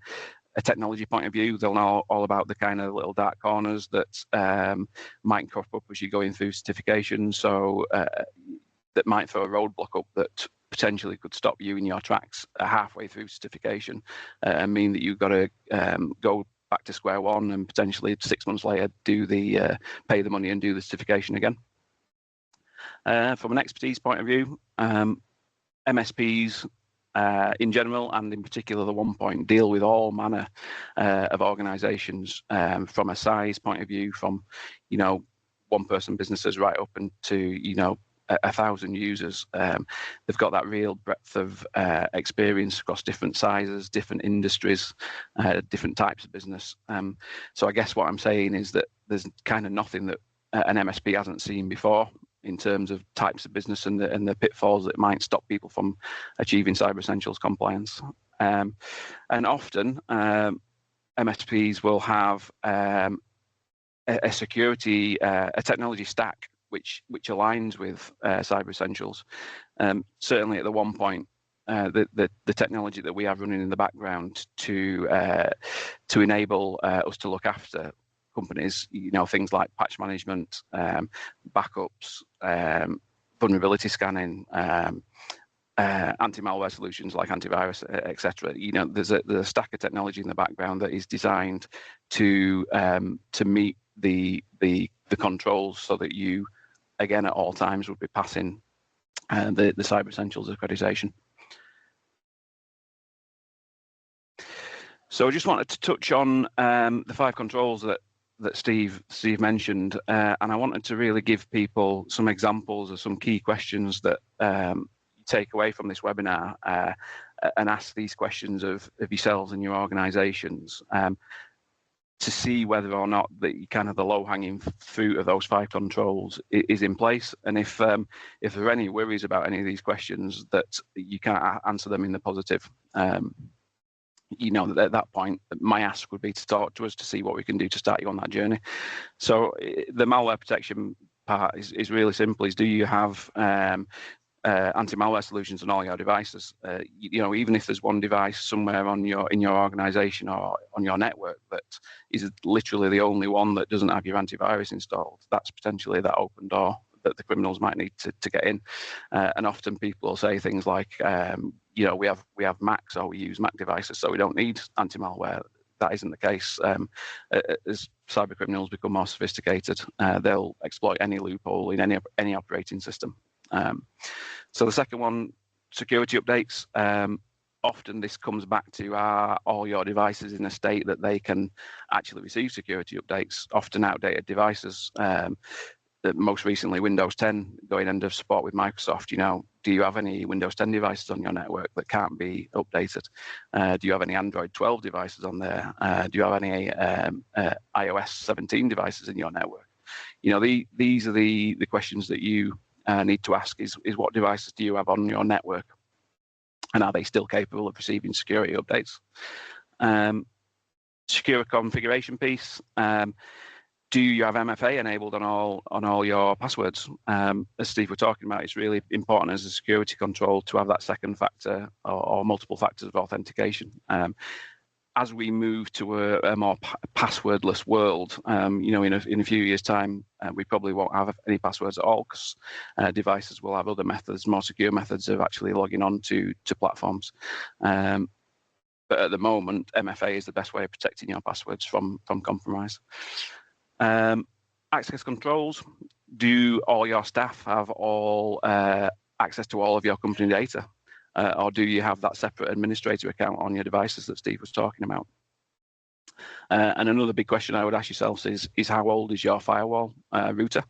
technology point of view. They'll know all about the kind of little dark corners that might crop up as you're going through certification. So that might throw a roadblock up that potentially could stop you in your tracks halfway through certification, and mean that you've got to go back to square one and potentially 6 months later do the pay the money and do the certification again. From an expertise point of view, MSPs in general, and in particular the 1 point, deal with all manner of organisations, from a size point of view, from, you know, one person businesses right up into, you know, 1,000 users. They've got that real breadth of experience across different sizes, different industries, different types of business. So I guess what I'm saying is that there's kind of nothing that an MSP hasn't seen before in terms of types of business and the pitfalls that might stop people from achieving Cyber Essentials compliance. And often MSPs will have a security, a technology stack which aligns with Cyber Essentials. Certainly at the 1 point, the technology that we have running in the background to enable us to look after companies, you know, things like patch management, backups, vulnerability scanning, anti-malware solutions like antivirus, etc. You know, there's a stack of technology in the background that is designed to meet the controls, so that you, again, at all times would be passing the Cyber Essentials accreditation. So I just wanted to touch on the 5 controls that Steve mentioned, and I wanted to really give people some examples of some key questions that you take away from this webinar, and ask these questions of yourselves and your organisations, to see whether or not the kind of the low-hanging fruit of those 5 controls is in place, and if there are any worries about any of these questions, that you can't answer them in the positive. You know, at that point, my ask would be to talk to us to see what we can do to start you on that journey. So the malware protection part is really simple. Do you have anti-malware solutions on all your devices? You know, even if there's one device somewhere in your organisation or on your network that is literally the only one that doesn't have your antivirus installed, that's potentially that open door that the criminals might need to get in. And often people will say things like, you know, we have Macs, or we use Mac devices, so we don't need anti-malware. That isn't the case. As cyber criminals become more sophisticated, they'll exploit any loophole in any operating system. So the second one, security updates. Often this comes back to, are all your devices in a state that they can actually receive security updates? Often outdated devices. Most recently, Windows 10 going end of support with Microsoft. You know, do you have any Windows 10 devices on your network that can't be updated? Do you have any Android 12 devices on there? Do you have any iOS 17 devices in your network? You know, these are the questions that you need to ask. Is what devices do you have on your network, and are they still capable of receiving security updates? secure configuration piece. Do you have MFA enabled on all your passwords? As Steve were talking about, it's really important as a security control to have that second factor or multiple factors of authentication. As we move to a more passwordless world, in a few years' time, we probably won't have any passwords at all, because devices will have other methods, more secure methods of actually logging on to platforms. But at the moment, MFA is the best way of protecting your passwords from compromise. Access controls. Do all your staff have access to all of your company data? Or do you have that separate administrator account on your devices that Steve was talking about? And another big question I would ask yourselves is how old is your firewall router?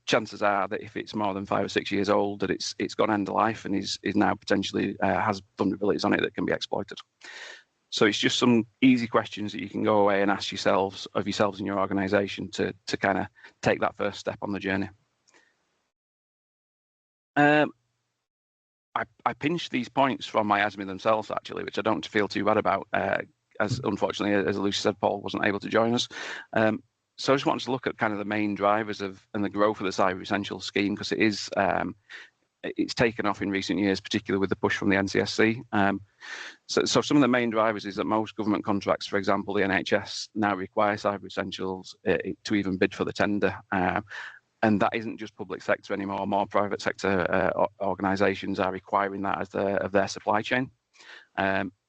Chances are that if it's more than 5 or 6 years old, that it's gone end of life and is now potentially has vulnerabilities on it that can be exploited. So it's just some easy questions that you can go away and ask yourselves in your organisation to kind of take that first step on the journey. I pinched these points from IASME themselves, actually, which I don't feel too bad about, as unfortunately, as Lucy said, Paul wasn't able to join us. So I just wanted to look at kind of the main drivers and the growth of the Cyber Essentials scheme, because it's taken off in recent years, particularly with the push from the NCSC. So some of the main drivers is that most government contracts, for example, the NHS, now require Cyber Essentials to even bid for the tender. And that isn't just public sector anymore. More private sector organisations are requiring that of their supply chain.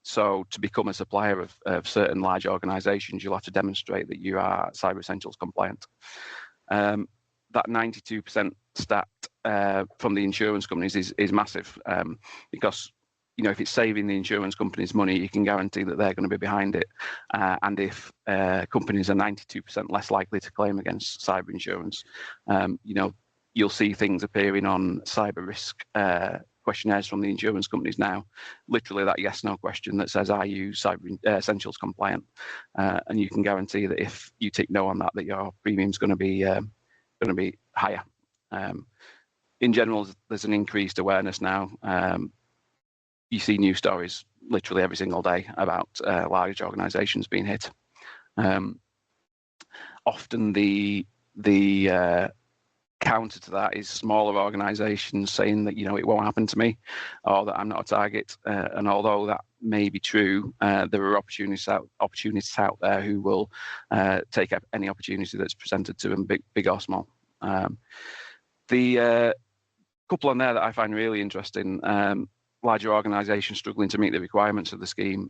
So to become a supplier of certain large organisations, you'll have to demonstrate that you are Cyber Essentials compliant. That 92% stat from the insurance companies is massive, because if it's saving the insurance companies money, you can guarantee that they're going to be behind it. And if companies are 92% less likely to claim against cyber insurance, you'll see things appearing on cyber risk questionnaires from the insurance companies now. Literally that yes/no question that says, "Are you Cyber Essentials compliant?" And you can guarantee that if you tick no on that your premium's going to be higher. In general, there's an increased awareness now. You see news stories literally every single day about large organisations being hit. Often the counter to that is smaller organisations saying that it won't happen to me, or that I'm not a target. And although that may be true, there are opportunists out there who will take up any opportunity that's presented to them, big or small. The couple on there that I find really interesting. Larger organisations struggling to meet the requirements of the scheme.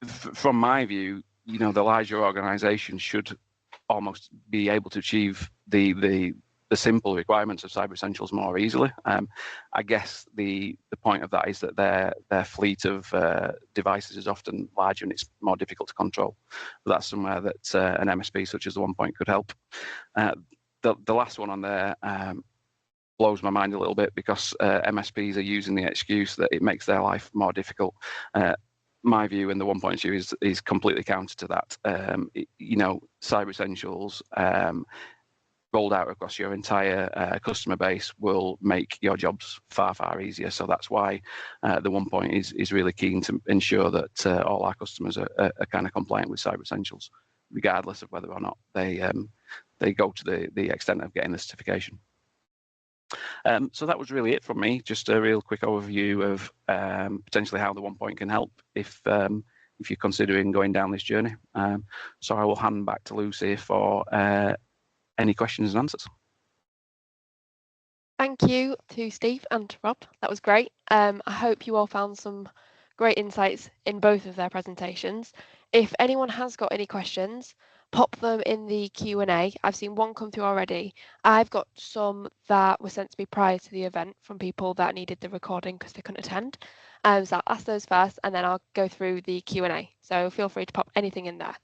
From my view, the larger organisations should almost be able to achieve the simple requirements of Cyber Essentials more easily. I guess the point of that is that their fleet of devices is often larger and it's more difficult to control. But that's somewhere that an MSP such as the OnePoint could help. The last one on there blows my mind a little bit, because MSPs are using the excuse that it makes their life more difficult. My view and the OnePoint view is completely counter to that. Cyber Essentials rolled out across your entire customer base will make your jobs far, far easier. So that's why the OnePoint is really keen to ensure that all our customers are kind of compliant with Cyber Essentials, regardless of whether or not they go to the extent of getting the certification. So that was really it from me. Just a real quick overview of potentially how the OnePoint can help if you're considering going down this journey. So I will hand back to Lucy for any questions and answers. Thank you to Steve and to Rob. That was great. I hope you all found some great insights in both of their presentations. If anyone has got any questions, pop them in the Q&A. I've seen one come through already. I've got some that were sent to me prior to the event from people that needed the recording because they couldn't attend. So I'll ask those first and then I'll go through the Q&A. So feel free to pop anything in there.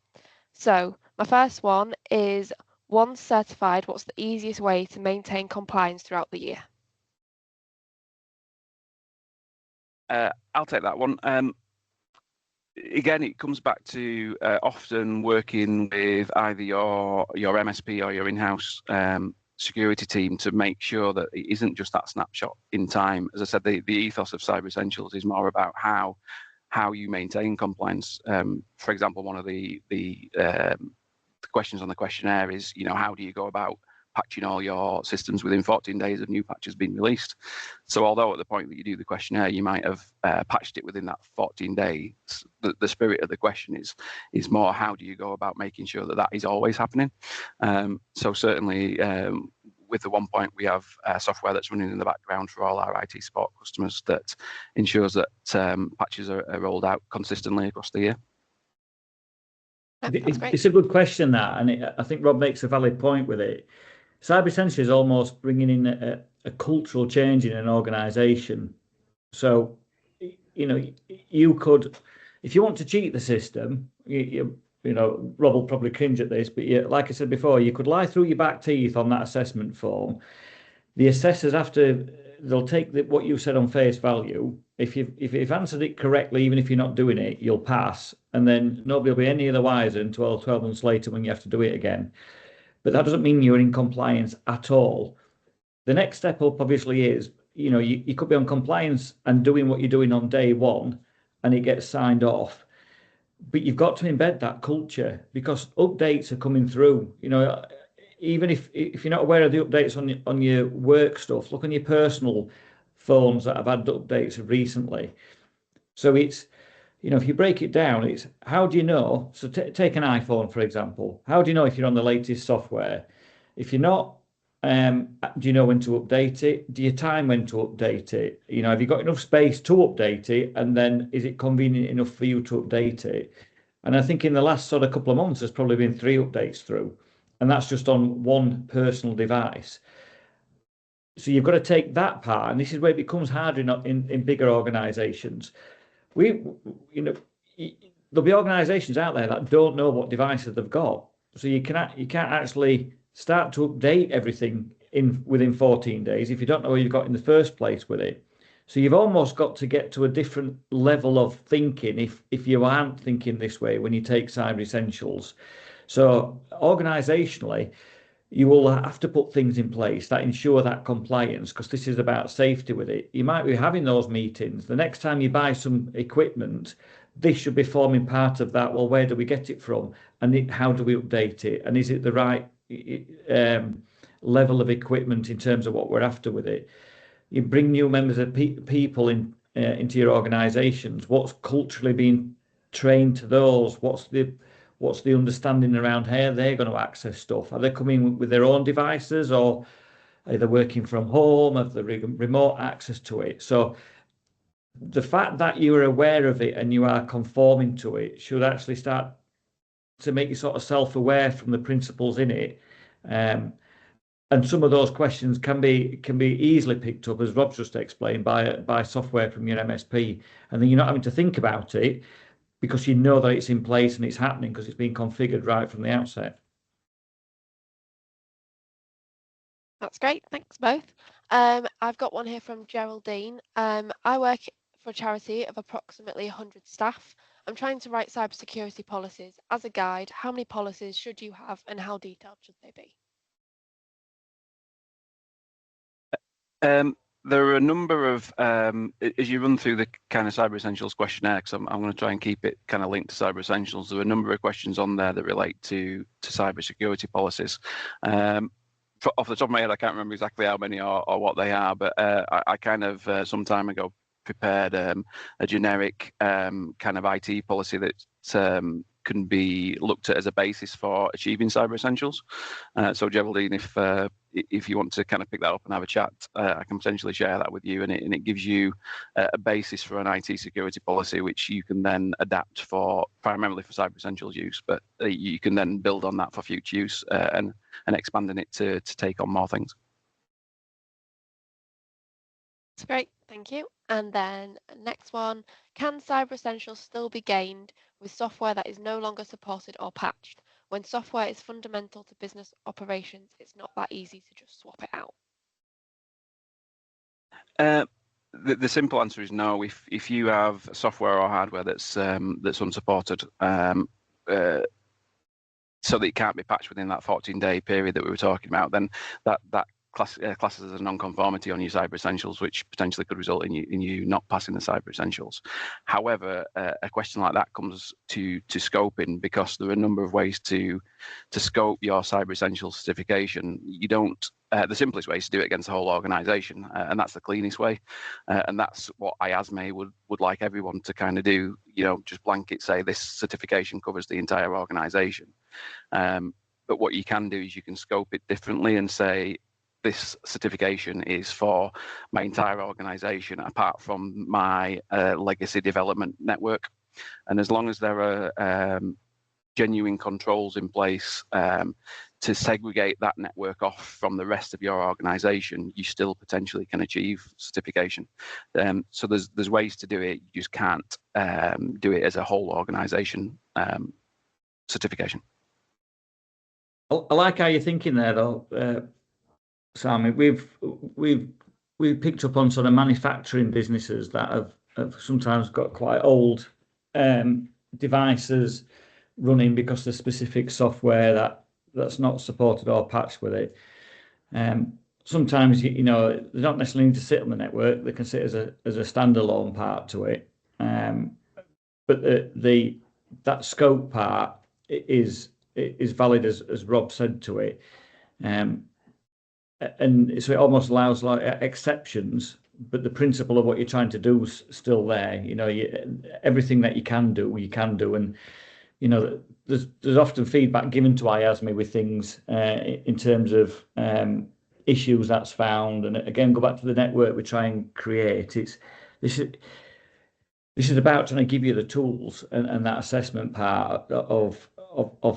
So my first one is, once certified, what's the easiest way to maintain compliance throughout the year? I'll take that one. Again, it comes back to often working with either your MSP or your in-house security team to make sure that it isn't just that snapshot in time. As I said, the ethos of Cyber Essentials is more about how how you maintain compliance. For example, one of the questions on the questionnaire is, how do you go about patching all your systems within 14 days of new patches being released? So although at the point that you do the questionnaire, you might have patched it within that 14 days, the spirit of the question is more, how do you go about making sure that that is always happening? So certainly, with the 1 point, we have software that's running in the background for all our IT support customers that ensures that patches are rolled out consistently across the year. It's a good question, that, and I think Rob makes a valid point with it. Cyber Essentials is almost bringing in a cultural change in an organisation. So, you could, if you want to cheat the system, Rob will probably cringe at this, but like I said before, you could lie through your back teeth on that assessment form. The assessors they'll take what you said on face value. If you've answered it correctly, even if you're not doing it, you'll pass, and then nobody will be any the wiser until 12 months later when you have to do it again. But that doesn't mean you're in compliance at all. The next step up obviously is, you could be on compliance and doing what you're doing on day one, and it gets signed off. But you've got to embed that culture, because updates are coming through. Even if you're not aware of the updates on your work stuff, look on your personal phones that have had updates recently. So it's, if you break it down, it's how do you know? So take an iPhone, for example. How do you know if you're on the latest software? If you're not, do you know when to update it? Do you time when to update it? Have you got enough space to update it? And then is it convenient enough for you to update it? And I think in the last sort of couple of months, there's probably been 3 updates through, and that's just on one personal device. So you've got to take that part, and this is where it becomes harder in bigger organisations. There'll be organisations out there that don't know what devices they've got, so you can't actually start to update everything within 14 days if you don't know what you've got in the first place with it. So you've almost got to get to a different level of thinking if you aren't thinking this way when you take Cyber Essentials. So organisationally, you will have to put things in place that ensure that compliance, because this is about safety with it. You might be having those meetings. The next time you buy some equipment, this should be forming part of that. Well, where do we get it from? And how do we update it? And is it the right level of equipment in terms of what we're after with it? You bring new members of people into your organisations. What's culturally being trained to those? What's the understanding around how they're going to access stuff? Are they coming with their own devices, or are they working from home? Have they remote access to it? So the fact that you are aware of it and you are conforming to it should actually start to make you sort of self-aware from the principles in it. And some of those questions can be easily picked up, as Rob's just explained, by software from your MSP, and then you're not having to think about it, because you know that it's in place and it's happening because it's been configured right from the outset. That's great. Thanks both. I've got one here from Geraldine. I work for a charity of approximately 100 staff. I'm trying to write cybersecurity policies. As a guide, how many policies should you have and how detailed should they be? There are a number of, as you run through the kind of Cyber Essentials questionnaire, because I'm going to try and keep it kind of linked to Cyber Essentials, there are a number of questions on there that relate to cybersecurity policies. Off the top of my head, I can't remember exactly how many or what they are, but I kind of some time ago prepared a generic kind of IT policy that can be looked at as a basis for achieving Cyber Essentials. So Geraldine, if you want to kind of pick that up and have a chat, I can potentially share that with you, and it gives you a basis for an IT security policy, which you can then adapt for primarily for Cyber Essentials use, but you can then build on that for future use and expanding it to take on more things. That's great, thank you. And then next one, can Cyber Essentials still be gained with software that is no longer supported or patched? When software is fundamental to business operations, it's not that easy to just swap it out. The simple answer is no. If you have software or hardware that's unsupported, so that it can't be patched within that 14-day period that we were talking about, then that classes as a non-conformity on your cyber essentials, which potentially could result in you not passing the cyber essentials. However, a question like that comes to scoping, because there are a number of ways to scope your cyber essentials certification. You don't. The simplest way is to do it against the whole organisation, and that's the cleanest way. And that's what IASME would like everyone to kind of do. Just blanket say this certification covers the entire organisation. But what you can do is you can scope it differently and say, this certification is for my entire organisation apart from my legacy development network. And as long as there are genuine controls in place to segregate that network off from the rest of your organisation, you still potentially can achieve certification. So there's ways to do it. You just can't do it as a whole organisation certification. I like how you're thinking there, though, Sam. We've picked up on sort of manufacturing businesses that have sometimes got quite old devices running because of specific software that's not supported or patched with it. Sometimes they don't necessarily need to sit on the network; they can sit as a standalone part to it. But that scope part is valid, as Rob said to it, and so it almost allows like exceptions, but the principle of what you're trying to do is still there. Everything that you can do, and there's often feedback given to IASME with things in terms of issues that's found, and again, go back to the network we try and create. This is about trying to give you the tools and that assessment part of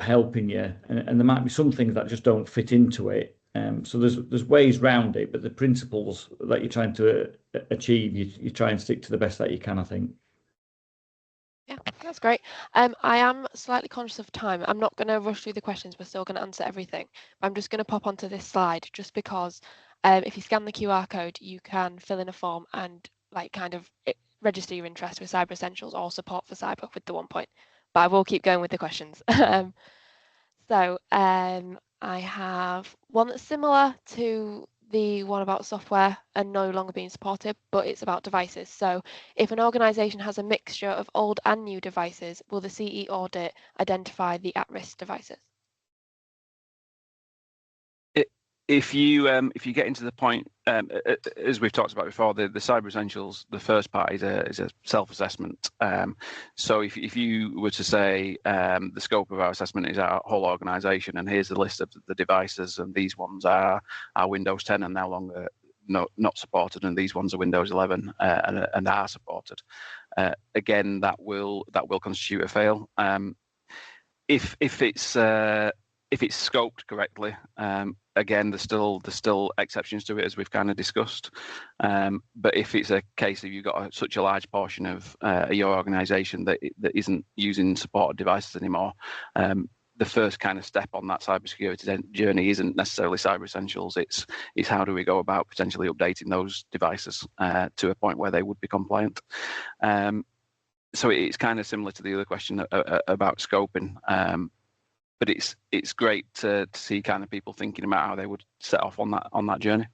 helping you, and there might be some things that just don't fit into it. So there's ways around it, but the principles that you're trying to achieve, you try and stick to the best that you can, I think. Yeah, that's great. I am slightly conscious of time. I'm not going to rush through the questions. We're still going to answer everything. But I'm just going to pop onto this slide just because if you scan the QR code, you can fill in a form and register your interest with Cyber Essentials or support for cyber with the 1 point. But I will keep going with the questions. So I have one that's similar to the one about software and no longer being supported, but it's about devices. So if an organisation has a mixture of old and new devices, will the CE audit identify the at-risk devices? If you get into the point, as we've talked about before, the Cyber Essentials, the first part is a self-assessment. So if you were to say the scope of our assessment is our whole organisation, and here's the list of the devices, and these ones are Windows 10 and no longer not supported, and these ones are Windows 11 and are supported. Again, that will constitute a fail. If it's scoped correctly, again, there's still exceptions to it, as we've kind of discussed. But if it's a case of you've got such a large portion of your organisation that isn't using supported devices anymore, the first kind of step on that cybersecurity journey isn't necessarily Cyber Essentials. It's how do we go about potentially updating those devices to a point where they would be compliant. So it's kind of similar to the other question about scoping. But it's great to see kind of people thinking about how they would set off on that journey.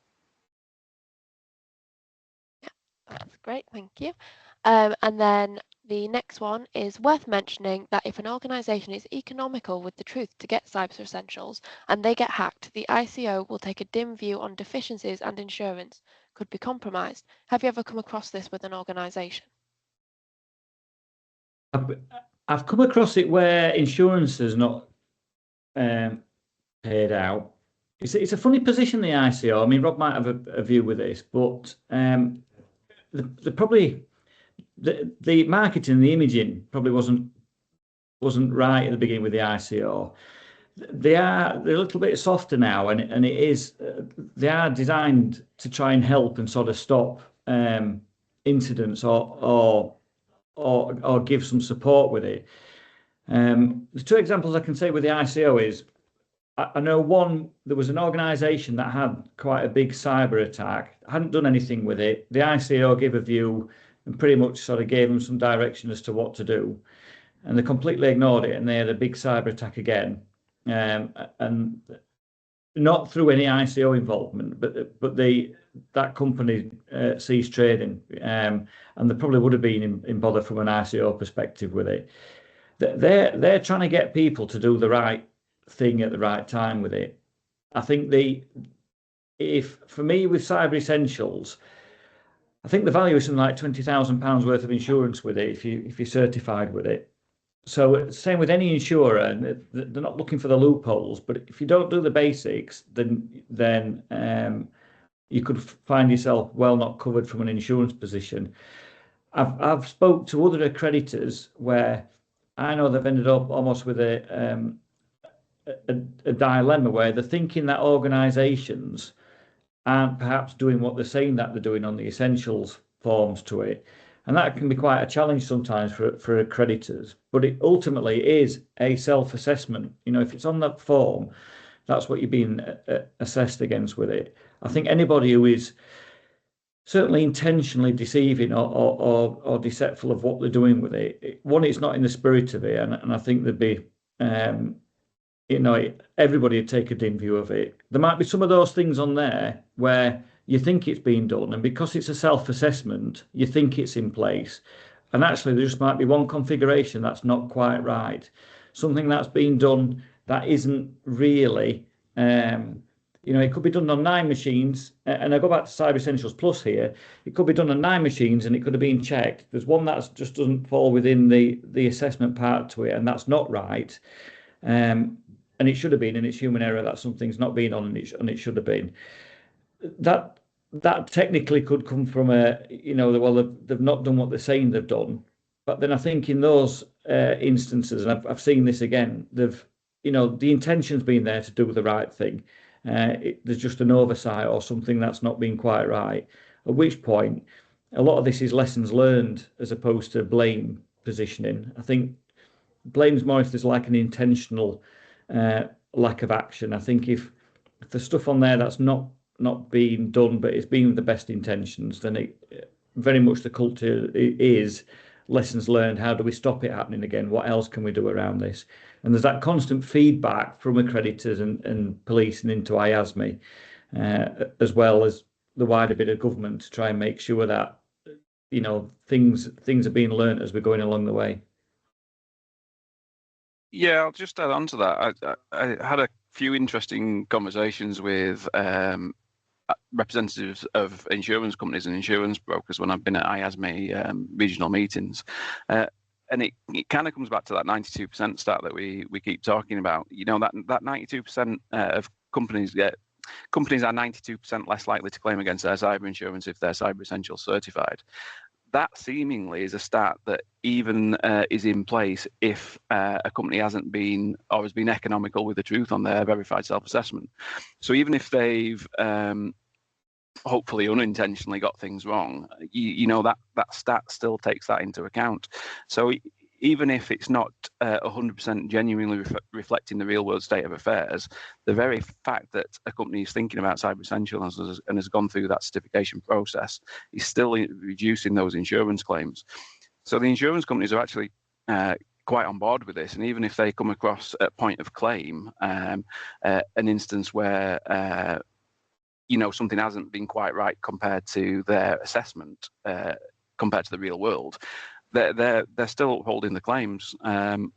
Yeah, that's great, thank you. And then the next one is worth mentioning that if an organisation is economical with the truth to get Cyber Essentials and they get hacked, the ICO will take a dim view on deficiencies and insurance could be compromised. Have you ever come across this with an organisation? I've come across it where insurance is not paid out. It's a funny position, the ICO. I mean, Rob might have a view with this, but the marketing, the imaging probably wasn't right at the beginning with the ICO. They're a little bit softer now, and it is they are designed to try and help and sort of stop incidents or give some support with it. The two examples I can say with the ICO is, I know there was an organisation that had quite a big cyber attack, hadn't done anything with it. The ICO gave a view and pretty much sort of gave them some direction as to what to do. And they completely ignored it, and they had a big cyber attack again. And not through any ICO involvement, but that company ceased trading, and there probably would have been in bother from an ICO perspective with it. They're trying to get people to do the right thing at the right time with it. I think if for me with Cyber Essentials, I think the value is something like £20,000 worth of insurance with it if you're certified with it. So same with any insurer, and they're not looking for the loopholes. But if you don't do the basics, then you could find yourself well not covered from an insurance position. I've spoke to other accreditors where I know they've ended up almost with a dilemma where they're thinking that organisations aren't perhaps doing what they're saying that they're doing on the essentials forms to it. And that can be quite a challenge sometimes for accreditors. But it ultimately is a self-assessment. If it's on that form, that's what you're being assessed against with it. I think anybody who is certainly intentionally deceiving or deceitful of what they're doing with it, one, it's not in the spirit of it, and I think there'd be everybody would take a dim view of it. There might be some of those things on there where you think it's been done, and because it's a self-assessment, you think it's in place, and actually there just might be one configuration that's not quite right, something that's been done that isn't really. It could be done on 9 machines, and I go back to Cyber Essentials Plus here. It could be done on 9 machines, and it could have been checked. There's one that just doesn't fall within the assessment part to it, and that's not right. And it should have been, and it's human error that something's not been on, and it should have been. That technically could come from they've not done what they're saying they've done. But then I think in those instances, and I've seen this again, the intention's been there to do the right thing. There's just an oversight or something that's not been quite right. At which point, a lot of this is lessons learned as opposed to blame positioning. I think blame's more if there's like an intentional lack of action. I think if there's stuff on there that's not being done, but it's been with the best intentions, then it very much the culture is lessons learned. How do we stop it happening again? What else can we do around this? And there's that constant feedback from accreditors and police and into IASME, as well as the wider bit of government to try and make sure that things are being learned as we're going along the way. Yeah, I'll just add on to that. I had a few interesting conversations with representatives of insurance companies and insurance brokers when I've been at IASME regional meetings. And it kind of comes back to that 92% stat that we keep talking about. That 92% of companies are 92% less likely to claim against their cyber insurance if they're Cyber Essentials certified. That seemingly is a stat that even is in place if a company hasn't been or has been economical with the truth on their verified self-assessment. So even if they've hopefully unintentionally got things wrong, that stat still takes that into account. So even if it's not 100% genuinely reflecting the real world state of affairs, the very fact that a company is thinking about Cyber Essentials and has gone through that certification process is still reducing those insurance claims. So the insurance companies are actually quite on board with this, and even if they come across at point of claim an instance where something hasn't been quite right compared to their assessment, compared to the real world, they're still holding the claims. And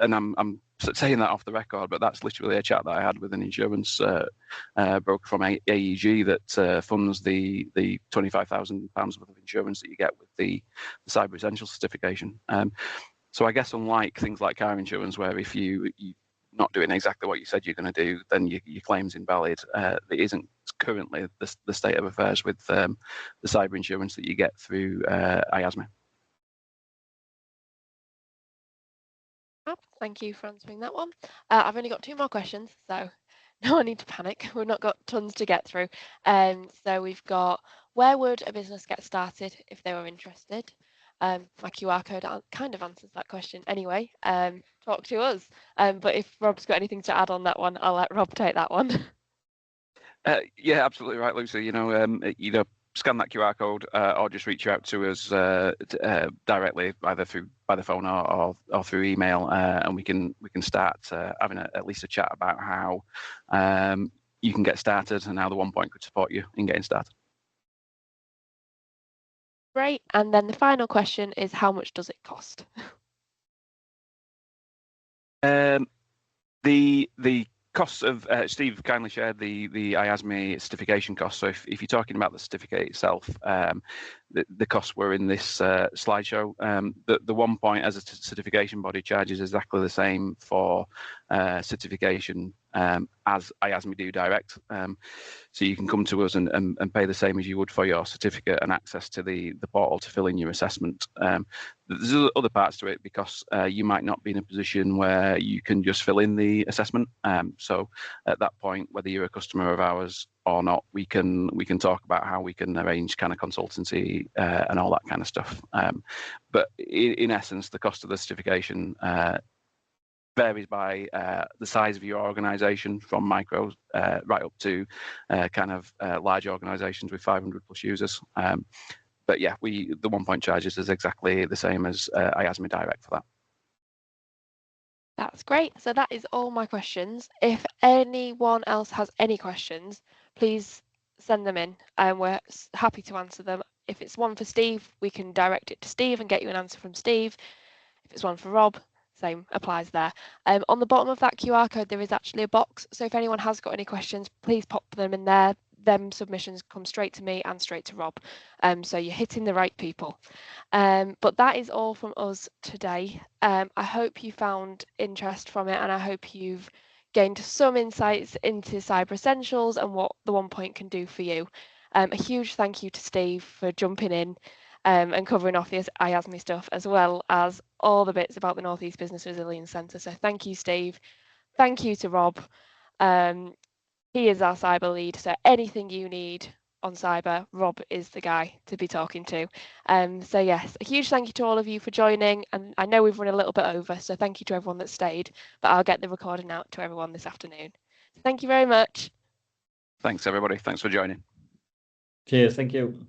I'm saying that off the record, but that's literally a chat that I had with an insurance broker from AEG that funds the £25,000 worth of insurance that you get with the Cyber Essentials certification. So I guess unlike things like car insurance, where if you're not doing exactly what you said you're going to do, then your claim's invalid. It isn't currently the state of affairs with the cyber insurance that you get through IASME. Thank you for answering that one. I've only got 2 more questions, so no need to panic. We've not got tons to get through. So we've got, where would a business get started if they were interested? My QR code kind of answers that question anyway. Talk to us. But if Rob's got anything to add on that one, I'll let Rob take that one. Yeah, absolutely right, Lucy. Either scan that QR code or just reach out to us directly, either by the phone or through email, and we can start having at least a chat about how you can get started and how the 1 Point could support you in getting started. Great. And then the final question is, how much does it cost? The costs of Steve kindly shared the IASME certification costs. So if you're talking about the certificate itself, the costs were in this slideshow. The 1 Point as a certification body charges exactly the same for certification as IASME do direct. So you can come to us and pay the same as you would for your certificate and access to the portal to fill in your assessment. There's other parts to it because you might not be in a position where you can just fill in the assessment. So at that point, whether you're a customer of ours or not, we can talk about how we can arrange kind of consultancy and all that kind of stuff. But in essence, the cost of the certification varies by the size of your organisation, from micro right up to kind of large organisations with 500 plus users. But yeah, the 1 Point charges is exactly the same as IASME Direct for that. That's great. So that is all my questions. If anyone else has any questions, please send them in, and we're happy to answer them. If it's one for Steve, we can direct it to Steve and get you an answer from Steve. If it's one for Rob, same applies there. On the bottom of that QR code, there is actually a box. So if anyone has got any questions, please pop them in there. Them submissions come straight to me and straight to Rob. So you're hitting the right people. But that is all from us today. I hope you found interest from it, and I hope you've gained some insights into Cyber Essentials and what the 1 Point can do for you. A huge thank you to Steve for jumping in and covering off the IASME stuff, as well as all the bits about the North East Business Resilience Centre. So thank you, Steve. Thank you to Rob. He is our cyber lead, so anything you need on cyber, Rob is the guy to be talking to. So yes, a huge thank you to all of you for joining, and I know we've run a little bit over, so thank you to everyone that stayed, but I'll get the recording out to everyone this afternoon. Thank you very much. Thanks, everybody. Thanks for joining. Cheers. Thank you.